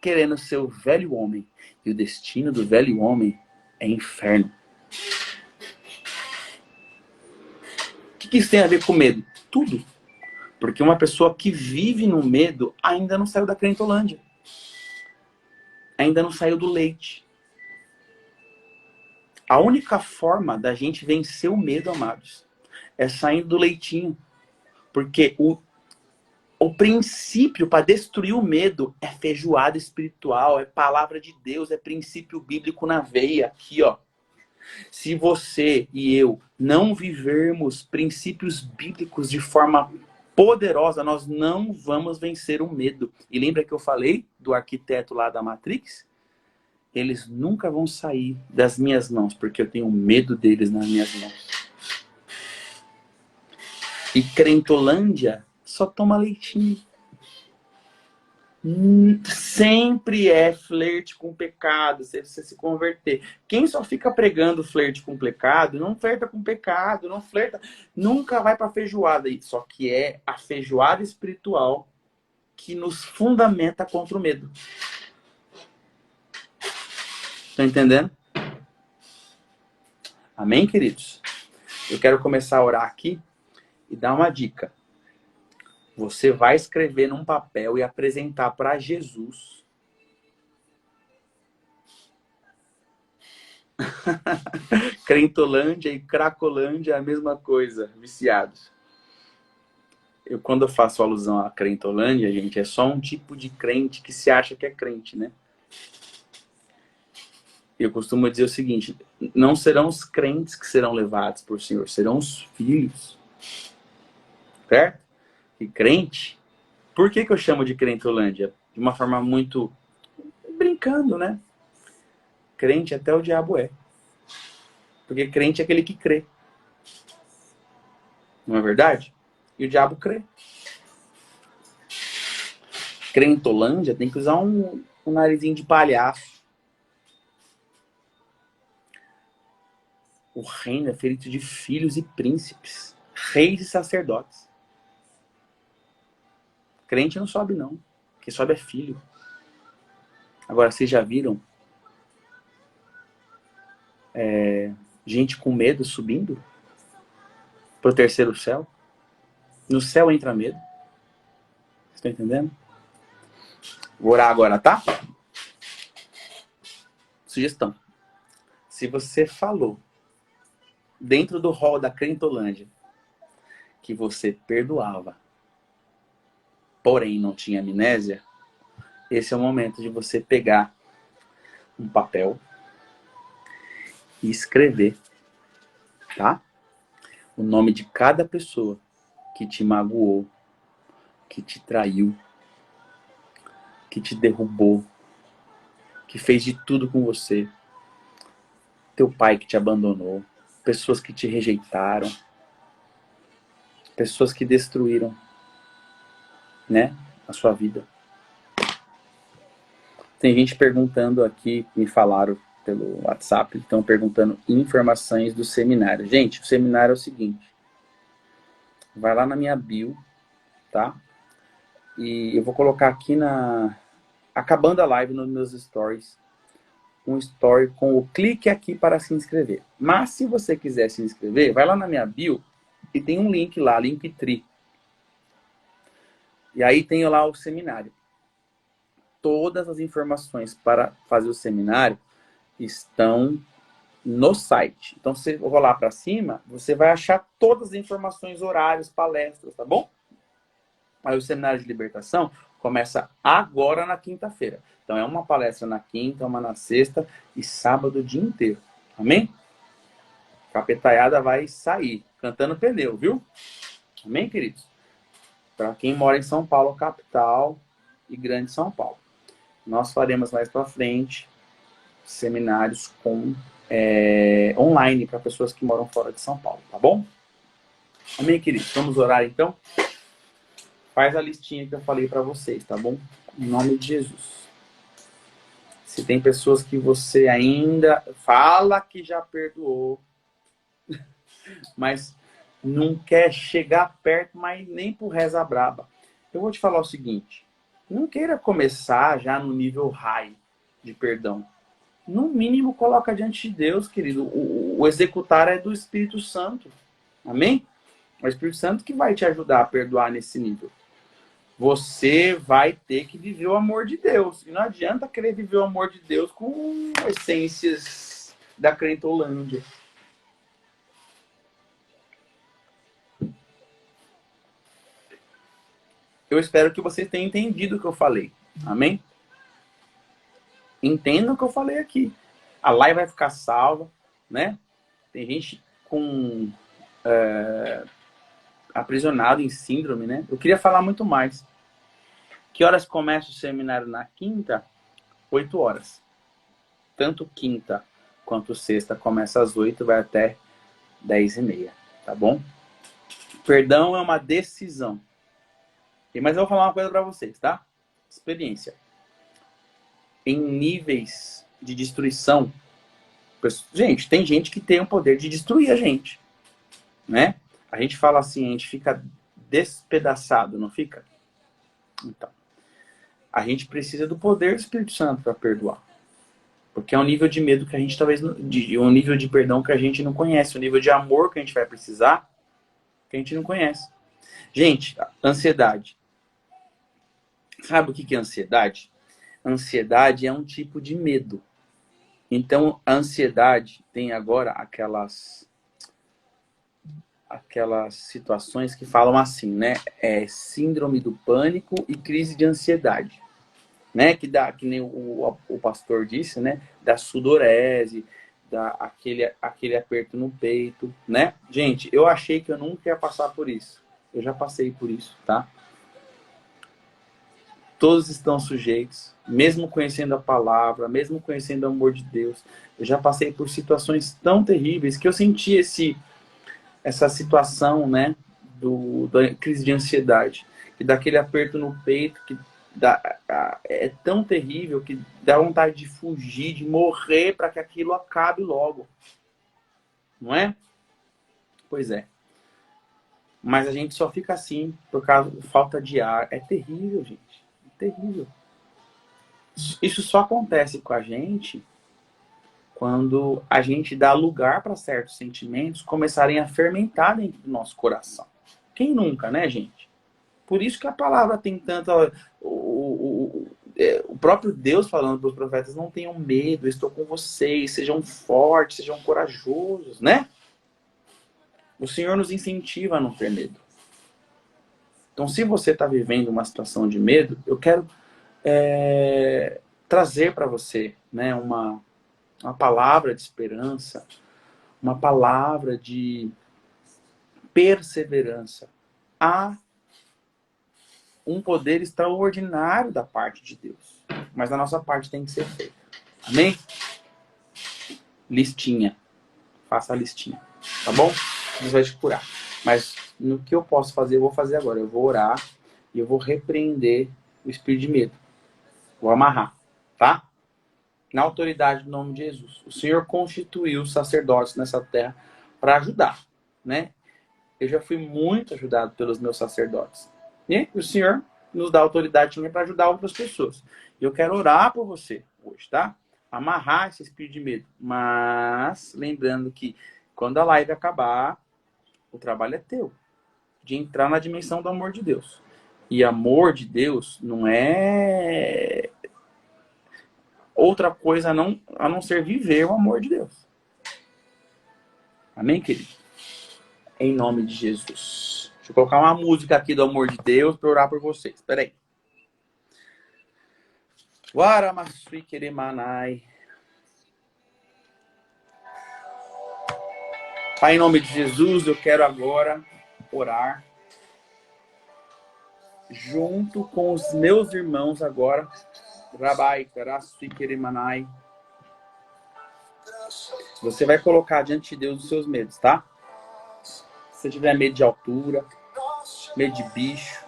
querendo ser o velho homem. E o destino do velho homem é inferno. O que isso tem a ver com medo? Tudo. Porque uma pessoa que vive no medo ainda não saiu da Crentolândia. Ainda não saiu do leite. A única forma da gente vencer o medo, amados, é saindo do leitinho. Porque o princípio para destruir o medo é feijoada espiritual, é palavra de Deus, é princípio bíblico na veia. Aqui, ó. Se você e eu não vivermos princípios bíblicos de forma poderosa, nós não vamos vencer o medo. E lembra que eu falei do arquiteto lá da Matrix? Eles nunca vão sair das minhas mãos, porque eu tenho medo deles nas minhas mãos. E Crentolândia só toma leitinho. Sempre é flerte com pecado, se você se converter. Quem só fica pregando flerte com pecado, não flerta com pecado, não flerta, nunca vai para feijoada. Só que é a feijoada espiritual que nos fundamenta contra o medo. Estão entendendo? Amém, queridos? Eu quero começar a orar aqui e dar uma dica. Você vai escrever num papel e apresentar para Jesus. Crentolândia e Cracolândia é a mesma coisa, viciados. Quando eu faço alusão à Crentolândia, gente, é só um tipo de crente que se acha que é crente, né? Eu costumo dizer o seguinte, não serão os crentes que serão levados por Senhor, serão os filhos. Certo? E crente, por que eu chamo de Crentolândia? De uma forma muito brincando, né? Crente até o diabo é. Porque crente é aquele que crê. Não é verdade? E o diabo crê. Crentolândia tem que usar um narizinho de palhaço. O reino é feito de filhos e príncipes, reis e sacerdotes. Crente não sobe não. Quem sobe é filho. Agora, vocês já viram gente com medo subindo pro terceiro céu? No céu entra medo. Vocês estão entendendo? Vou orar agora, tá? Sugestão. Se você falou dentro do hall da Crentolândia que você perdoava, porém não tinha amnésia, esse é o momento de você pegar um papel e escrever, tá? O nome de cada pessoa que te magoou, que te traiu, que te derrubou, que fez de tudo com você. Teu pai que te abandonou, pessoas que te rejeitaram, pessoas que destruíram, né, a sua vida. Tem gente perguntando aqui, me falaram pelo WhatsApp, estão perguntando informações do seminário. Gente, o seminário é o seguinte, vai lá na minha bio, tá? E eu vou colocar aqui acabando a live nos meus stories, um story com o clique aqui para se inscrever. Mas se você quiser se inscrever, vai lá na minha bio e tem um link lá, Linktree. E aí tem lá o seminário. Todas as informações para fazer o seminário estão no site. Então, se eu rolar para cima, você vai achar todas as informações, horários, palestras, tá bom? Aí o seminário de libertação começa agora na quinta-feira. Então é uma palestra na quinta, uma na sexta e sábado o dia inteiro. Amém? Capetaiada vai sair cantando pneu, viu? Amém, queridos? Para quem mora em São Paulo, capital e grande São Paulo. Nós faremos mais para frente seminários com online para pessoas que moram fora de São Paulo, tá bom? Amém, queridos? Vamos orar então? Faz a listinha que eu falei para vocês, tá bom? Em nome de Jesus. Se tem pessoas que você ainda fala que já perdoou, mas não quer chegar perto, mas nem por reza braba. Eu vou te falar o seguinte, não queira começar já no nível high de perdão. No mínimo, coloca diante de Deus, querido. O executar é do Espírito Santo. Amém? É o Espírito Santo que vai te ajudar a perdoar nesse nível. Você vai ter que viver o amor de Deus. E não adianta querer viver o amor de Deus com essências da crentolândia. Eu espero que vocês tenham entendido o que eu falei. Amém? Entendam o que eu falei aqui. A live vai ficar salva, né? Tem gente com aprisionado em síndrome, né? Eu queria falar muito mais. Que horas começa o seminário na quinta? 8 horas. Tanto quinta quanto sexta começa às 8, vai até 10h30, tá bom? Perdão é uma decisão. Mas eu vou falar uma coisa para vocês, tá? Experiência. Em níveis de destruição, gente, tem gente que tem o poder de destruir a gente, né? A gente fala assim, a gente fica despedaçado, não fica? Então, a gente precisa do poder do Espírito Santo para perdoar. Porque é um nível de medo que a gente talvez, um nível de perdão que a gente não conhece, um nível de amor que a gente vai precisar que a gente não conhece. Gente, ansiedade. Sabe o que é ansiedade? Ansiedade é um tipo de medo. Então, a ansiedade tem agora aquelas situações que falam assim, né? Síndrome do pânico e crise de ansiedade. Né? Que dá, que nem o pastor disse, né? Da sudorese, dá aquele aperto no peito, né? Gente, eu achei que eu nunca ia passar por isso. Eu já passei por isso, tá? Todos estão sujeitos, mesmo conhecendo a palavra, mesmo conhecendo o amor de Deus. Eu já passei por situações tão terríveis que eu senti essa situação, né, da crise de ansiedade, que dá aquele aperto no peito, que é tão terrível que dá vontade de fugir, de morrer para que aquilo acabe logo. Não é? Pois é. Mas a gente só fica assim por causa da falta de ar. É terrível, gente. Terrível. Isso só acontece com a gente quando a gente dá lugar para certos sentimentos começarem a fermentar dentro do nosso coração. Quem nunca, né, gente? Por isso que a palavra tem tanta... O próprio Deus falando para os profetas, não tenham medo, eu estou com vocês, sejam fortes, sejam corajosos, né? O Senhor nos incentiva a não ter medo. Então, se você está vivendo uma situação de medo, eu quero trazer para você, né, uma palavra de esperança, uma palavra de perseverança. Há um poder extraordinário da parte de Deus, mas a nossa parte tem que ser feita. Amém? Listinha. Faça a listinha. Tá bom? Deus vai te curar. Mas no que eu posso fazer, eu vou fazer agora. Eu vou orar e eu vou repreender o espírito de medo. Vou amarrar, tá? Na autoridade do nome de Jesus. O Senhor constituiu os sacerdotes nessa terra para ajudar, né? Eu já fui muito ajudado pelos meus sacerdotes. E o Senhor nos dá autoridade também para ajudar outras pessoas. E eu quero orar por você hoje, tá? Amarrar esse espírito de medo. Mas, lembrando que quando a live acabar, o trabalho é teu. De entrar na dimensão do amor de Deus. E amor de Deus não é outra coisa a não ser viver o amor de Deus. Amém, querido? Em nome de Jesus. Deixa eu colocar uma música aqui do amor de Deus para orar por vocês. Espera aí. Guaramasui Keremanai. Pai, em nome de Jesus, eu quero agora orar junto com os meus irmãos agora. Rabai, Karasui Keremanai. Você vai colocar diante de Deus os seus medos, tá? Se você tiver medo de altura, medo de bicho,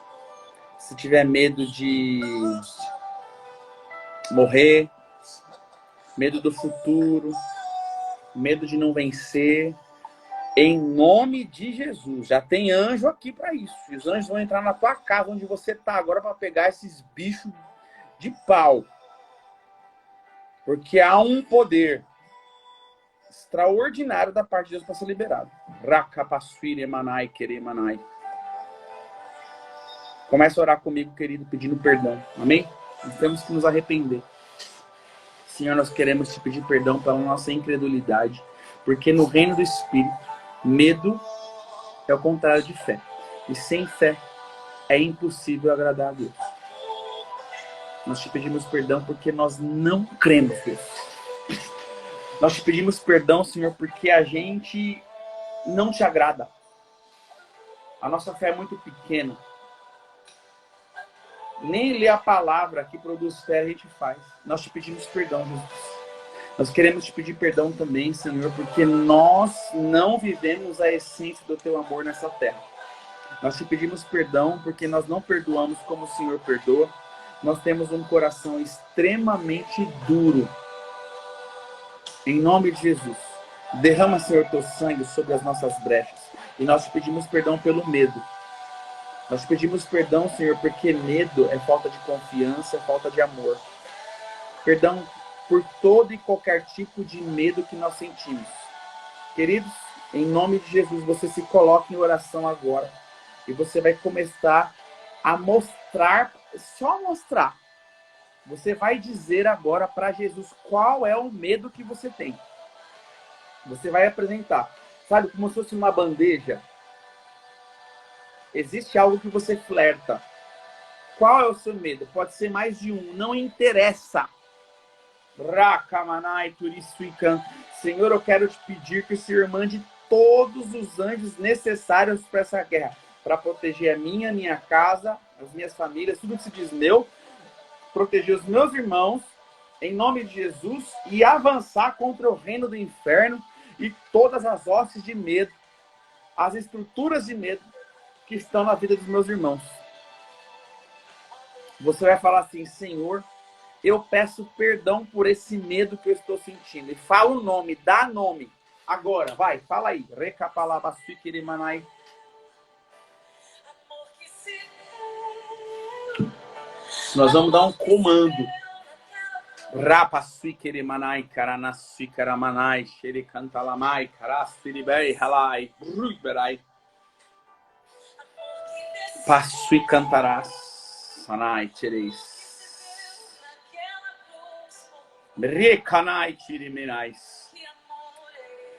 se tiver medo de morrer, medo do futuro, medo de não vencer, em nome de Jesus. Já tem anjo aqui para isso. E os anjos vão entrar na tua casa, onde você tá agora, para pegar esses bichos de pau. Porque há um poder extraordinário da parte de Deus para ser liberado. Rakapasfire manai keremanai. Começa a orar comigo, querido, pedindo perdão. Amém? Nós temos que nos arrepender. Senhor, nós queremos te pedir perdão pela nossa incredulidade. Porque no reino do Espírito, medo é o contrário de fé. E sem fé é impossível agradar a Deus. Nós te pedimos perdão porque nós não cremos, Deus. Nós te pedimos perdão, Senhor, porque a gente não te agrada. A nossa fé é muito pequena. Nem ler a palavra que produz fé a gente faz. Nós te pedimos perdão, Jesus. Nós queremos te pedir perdão também, Senhor, porque nós não vivemos a essência do teu amor nessa terra. Nós te pedimos perdão porque nós não perdoamos como o Senhor perdoa. Nós temos um coração extremamente duro. Em nome de Jesus, derrama, Senhor, teu sangue sobre as nossas brechas. E nós te pedimos perdão pelo medo. Nós te pedimos perdão, Senhor, porque medo é falta de confiança, é falta de amor. Perdão por todo e qualquer tipo de medo que nós sentimos. Queridos, em nome de Jesus, você se coloque em oração agora. E você vai começar a mostrar, só mostrar. Você vai dizer agora para Jesus qual é o medo que você tem. Você vai apresentar. Sabe, como se fosse uma bandeja. Existe algo que você flerta. Qual é o seu medo? Pode ser mais de um. Não interessa. Rakamanai Turisuikan. Senhor, eu quero te pedir que o Senhor mande todos os anjos necessários para essa guerra. Para proteger a minha casa, as minhas famílias, tudo que se diz meu. Proteger os meus irmãos, em nome de Jesus, e avançar contra o reino do inferno e todas as hostes de medo, as estruturas de medo que estão na vida dos meus irmãos. Você vai falar assim: Senhor, eu peço perdão por esse medo que eu estou sentindo. E fala o nome, dá nome. Agora, vai, fala aí. Recapalabasuikirimanai. Nós vamos dar um comando. Rapasuikirimanai, karanasuikaramanai, xericantalamai, karasiribei, halai, bruiberai. Pasuicantarás, sanai, tereis. Recanai, tiriminais.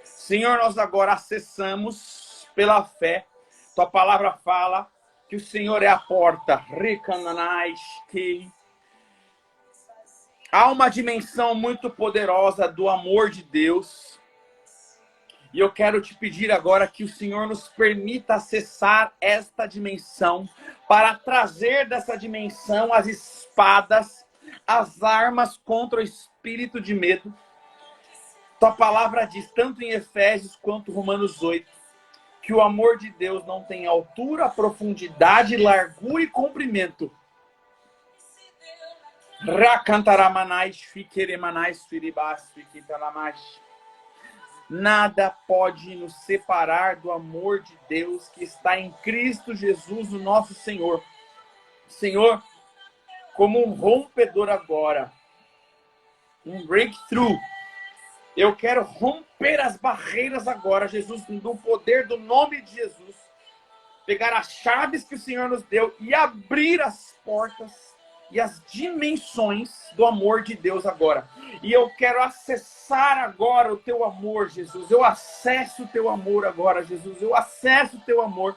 Senhor, nós agora acessamos pela fé. Tua palavra fala que o Senhor é a porta. Recananai, que há uma dimensão muito poderosa do amor de Deus. E eu quero te pedir agora que o Senhor nos permita acessar esta dimensão, para trazer dessa dimensão as espadas, as armas contra o espírito de medo. Tua palavra diz, tanto em Efésios quanto Romanos 8, que o amor de Deus não tem altura, profundidade, largura e comprimento. Nada pode nos separar do amor de Deus que está em Cristo Jesus, o nosso Senhor. Senhor, como um rompedor agora, um breakthrough, eu quero romper as barreiras agora, Jesus, no poder do nome de Jesus. Pegar as chaves que o Senhor nos deu e abrir as portas e as dimensões do amor de Deus agora. E eu quero acessar agora o teu amor, Jesus. Eu acesso o teu amor agora, Jesus. Eu acesso o teu amor.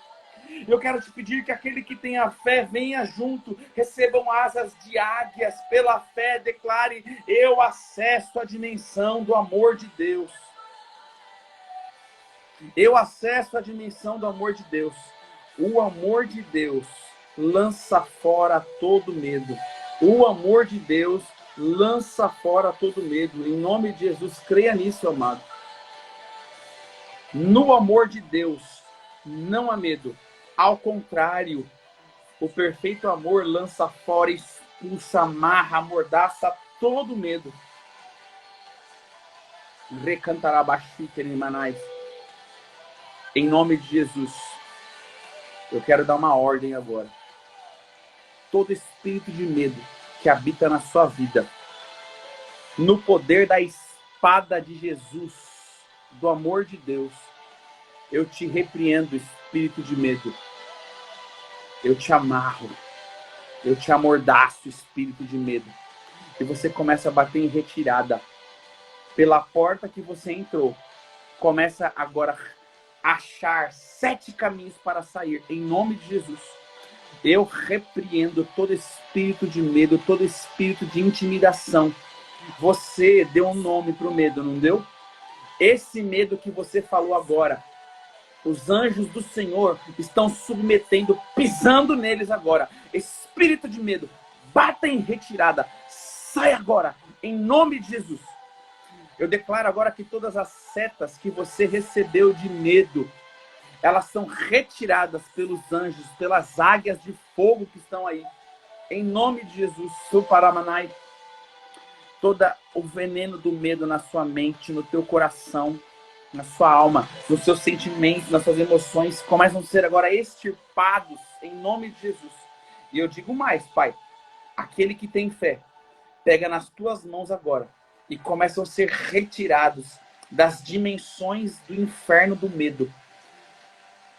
Eu quero te pedir que aquele que tem a fé venha junto, recebam asas de águias, pela fé declare: eu acesso a dimensão do amor de Deus. Eu acesso a dimensão do amor de Deus. O amor de Deus lança fora todo medo. O amor de Deus lança fora todo medo. Em nome de Jesus, creia nisso, amado. No amor de Deus, não há medo. Ao contrário, o perfeito amor lança fora, expulsa, amarra, amordaça todo medo. Recantará baixite em manais. Em nome de Jesus, eu quero dar uma ordem agora. Todo espírito de medo que habita na sua vida, no poder da espada de Jesus, do amor de Deus, eu te repreendo, espírito de medo. Eu te amarro, eu te amordaço, espírito de medo. E você começa a bater em retirada. Pela porta que você entrou, começa agora a achar 7 caminhos para sair, em nome de Jesus. Eu repreendo todo espírito de medo, todo espírito de intimidação. Você deu um nome para o medo, não deu? Esse medo que você falou agora, os anjos do Senhor estão submetendo, pisando neles agora. Espírito de medo, bata em retirada. Sai agora, em nome de Jesus. Eu declaro agora que todas as setas que você recebeu de medo, elas são retiradas pelos anjos, pelas águias de fogo que estão aí. Em nome de Jesus, Suparamanai. Todo o veneno do medo na sua mente, no teu coração, na sua alma, nos seus sentimentos, nas suas emoções, começam a ser agora extirpados em nome de Jesus. E eu digo mais, Pai, aquele que tem fé, pega nas tuas mãos agora e começam a ser retirados das dimensões do inferno do medo.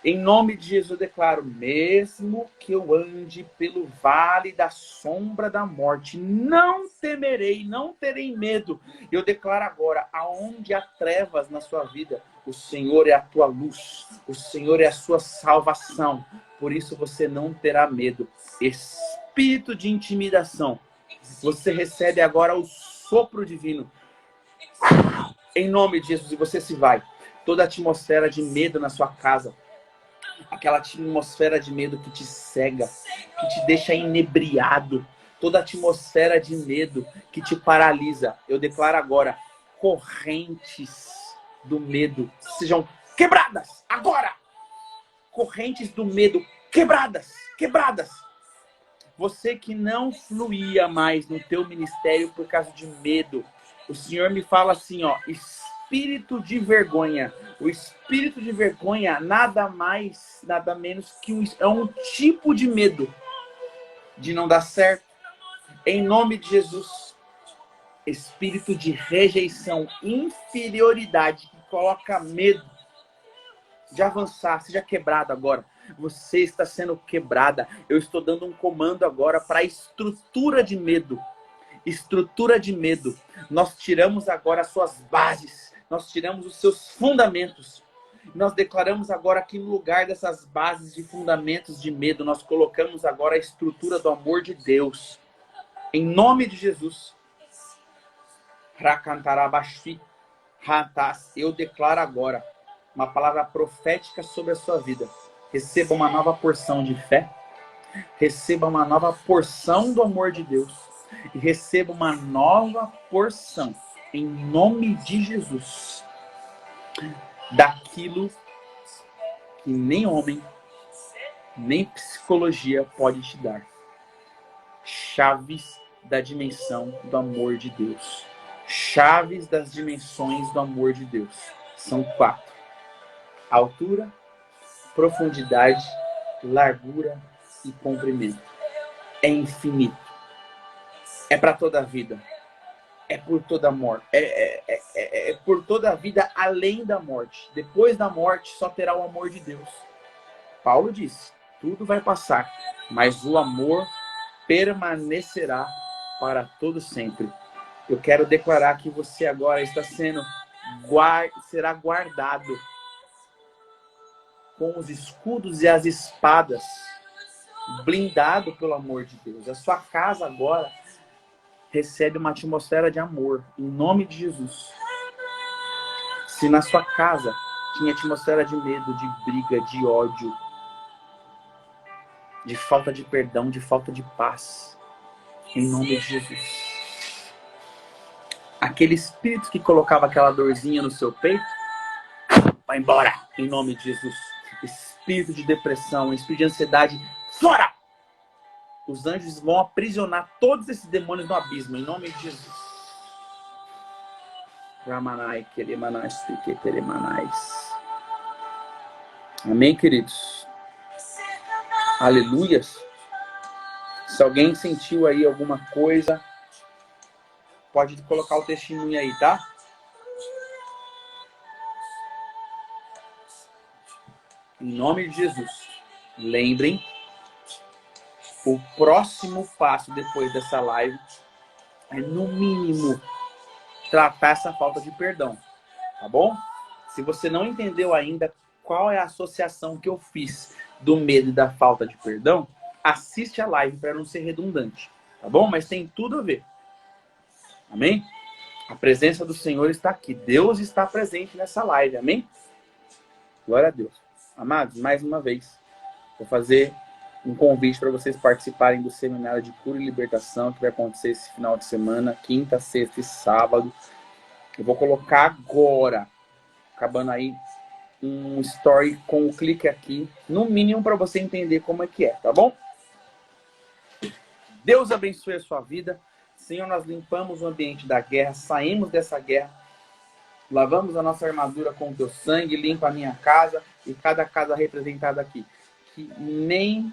Em nome de Jesus eu declaro, mesmo que eu ande pelo vale da sombra da morte, não temerei, não terei medo. Eu declaro agora, aonde há trevas na sua vida, o Senhor é a tua luz, o Senhor é a sua salvação. Por isso você não terá medo. Espírito de intimidação, você recebe agora o sopro divino. Em nome de Jesus, e você se vai. Toda atmosfera de medo na sua casa, aquela atmosfera de medo que te cega, que te deixa inebriado, toda atmosfera de medo que te paralisa, eu declaro agora, correntes do medo sejam quebradas agora. Correntes do medo quebradas, quebradas. Você que não fluía mais no teu ministério por causa de medo, o Senhor me fala assim, ó, espírito de vergonha. O espírito de vergonha nada mais, nada menos que é um tipo de medo de não dar certo. Em nome de Jesus, espírito de rejeição, inferioridade, que coloca medo de avançar, seja quebrado agora. Você está sendo quebrada. Eu estou dando um comando agora para a estrutura de medo. Estrutura de medo. Nós tiramos agora as suas bases. Nós tiramos os seus fundamentos. Nós declaramos agora que no lugar dessas bases de fundamentos de medo, nós colocamos agora a estrutura do amor de Deus. Em nome de Jesus. Eu declaro agora uma palavra profética sobre a sua vida. Receba uma nova porção de fé. Receba uma nova porção do amor de Deus. E receba uma nova porção, em nome de Jesus, daquilo que nem homem, nem psicologia pode te dar. Chaves da dimensão do amor de Deus. Chaves das dimensões do amor de Deus. São 4. Altura, profundidade, largura e comprimento. É infinito. É para toda a vida. É por toda a morte. É por toda a vida além da morte. Depois da morte só terá o amor de Deus. Paulo disse, tudo vai passar, mas o amor permanecerá para todo sempre. Eu quero declarar que você agora está será guardado com os escudos e as espadas, blindado pelo amor de Deus. A sua casa agora recebe uma atmosfera de amor, em nome de Jesus. Se na sua casa tinha atmosfera de medo, de briga, de ódio, de falta de perdão, de falta de paz, em nome de Jesus. Aquele espírito que colocava aquela dorzinha no seu peito, vai embora, em nome de Jesus. Espírito de depressão, espírito de ansiedade, fora! Os anjos vão aprisionar todos esses demônios no abismo, em nome de Jesus. Ramanai, Keremanais, Keremanais. Amém, queridos? Aleluias. Se alguém sentiu aí alguma coisa, pode colocar o testemunho aí, tá? Em nome de Jesus. Lembrem, o próximo passo depois dessa live é, no mínimo, tratar essa falta de perdão. Tá bom? Se você não entendeu ainda qual é a associação que eu fiz do medo e da falta de perdão, assiste a live para não ser redundante. Tá bom? Mas tem tudo a ver. Amém? A presença do Senhor está aqui. Deus está presente nessa live. Amém? Glória a Deus. Amados, mais uma vez, vou fazer um convite para vocês participarem do seminário de cura e libertação que vai acontecer esse final de semana, quinta, sexta e sábado. Eu vou colocar agora, acabando aí, um story com um clique aqui, no mínimo para você entender como é que é, tá bom? Deus abençoe a sua vida. Senhor, nós limpamos o ambiente da guerra, saímos dessa guerra, lavamos a nossa armadura com o teu sangue, limpa a minha casa e cada casa representada aqui. Que nem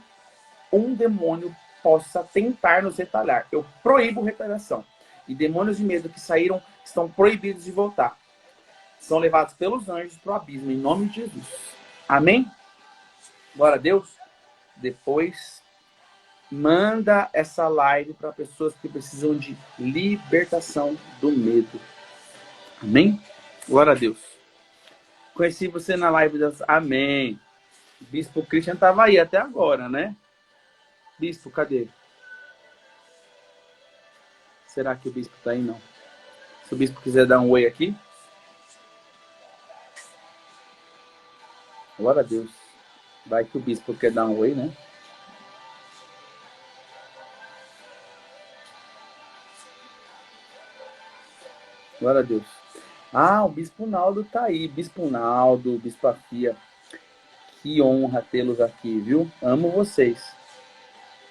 um demônio possa tentar nos retalhar. Eu proíbo retaliação. E demônios de medo que saíram estão proibidos de voltar. São levados pelos anjos para o abismo, em nome de Jesus. Amém? Glória a Deus. Depois, manda essa live para pessoas que precisam de libertação do medo. Amém? Glória a Deus. Conheci você na live das... Amém. Bispo Christian estava aí até agora, né? Bispo, cadê? Será que o bispo está aí? Não. Se o bispo quiser dar um oi aqui. Glória a Deus. Vai que o bispo quer dar um oi, né? Glória a Deus. Ah, o Bispo Naldo tá aí. Bispo Naldo, Bispo Afia. Que honra tê-los aqui, viu? Amo vocês.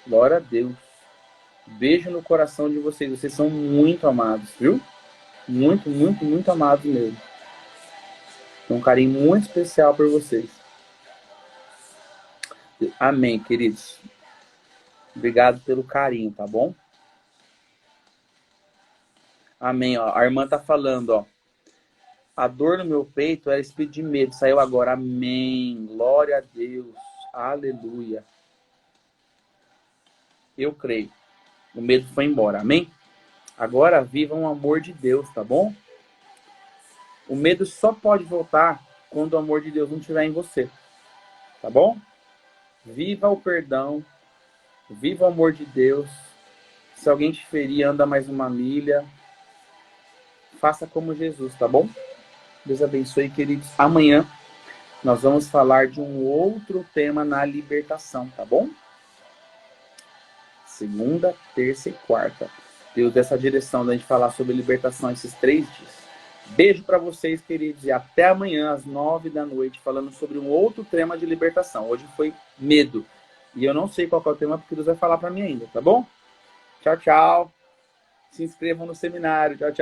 Glória a Deus. Beijo no coração de vocês. Vocês são muito amados, viu? Muito, muito, muito amados mesmo. Tem um carinho muito especial por vocês. Amém, queridos. Obrigado pelo carinho, tá bom? Amém, ó. A irmã tá falando, ó. A dor no meu peito era espírito de medo. Saiu agora. Amém. Glória a Deus. Aleluia. Eu creio. O medo foi embora. Amém? Agora viva o amor de Deus, tá bom? O medo só pode voltar quando o amor de Deus não estiver em você. Tá bom? Viva o perdão. Viva o amor de Deus. Se alguém te ferir, anda mais uma milha. Faça como Jesus, tá bom? Deus abençoe, queridos. Amanhã nós vamos falar de um outro tema na libertação, tá bom? Segunda, terça e quarta. Deus dessa direção da gente falar sobre libertação esses 3 dias. Beijo para vocês, queridos, e até amanhã às 9 da noite falando sobre um outro tema de libertação. Hoje foi medo. E eu não sei qual é o tema porque Deus vai falar para mim ainda, tá bom? Tchau, tchau. Se inscrevam no seminário. Tchau, tchau.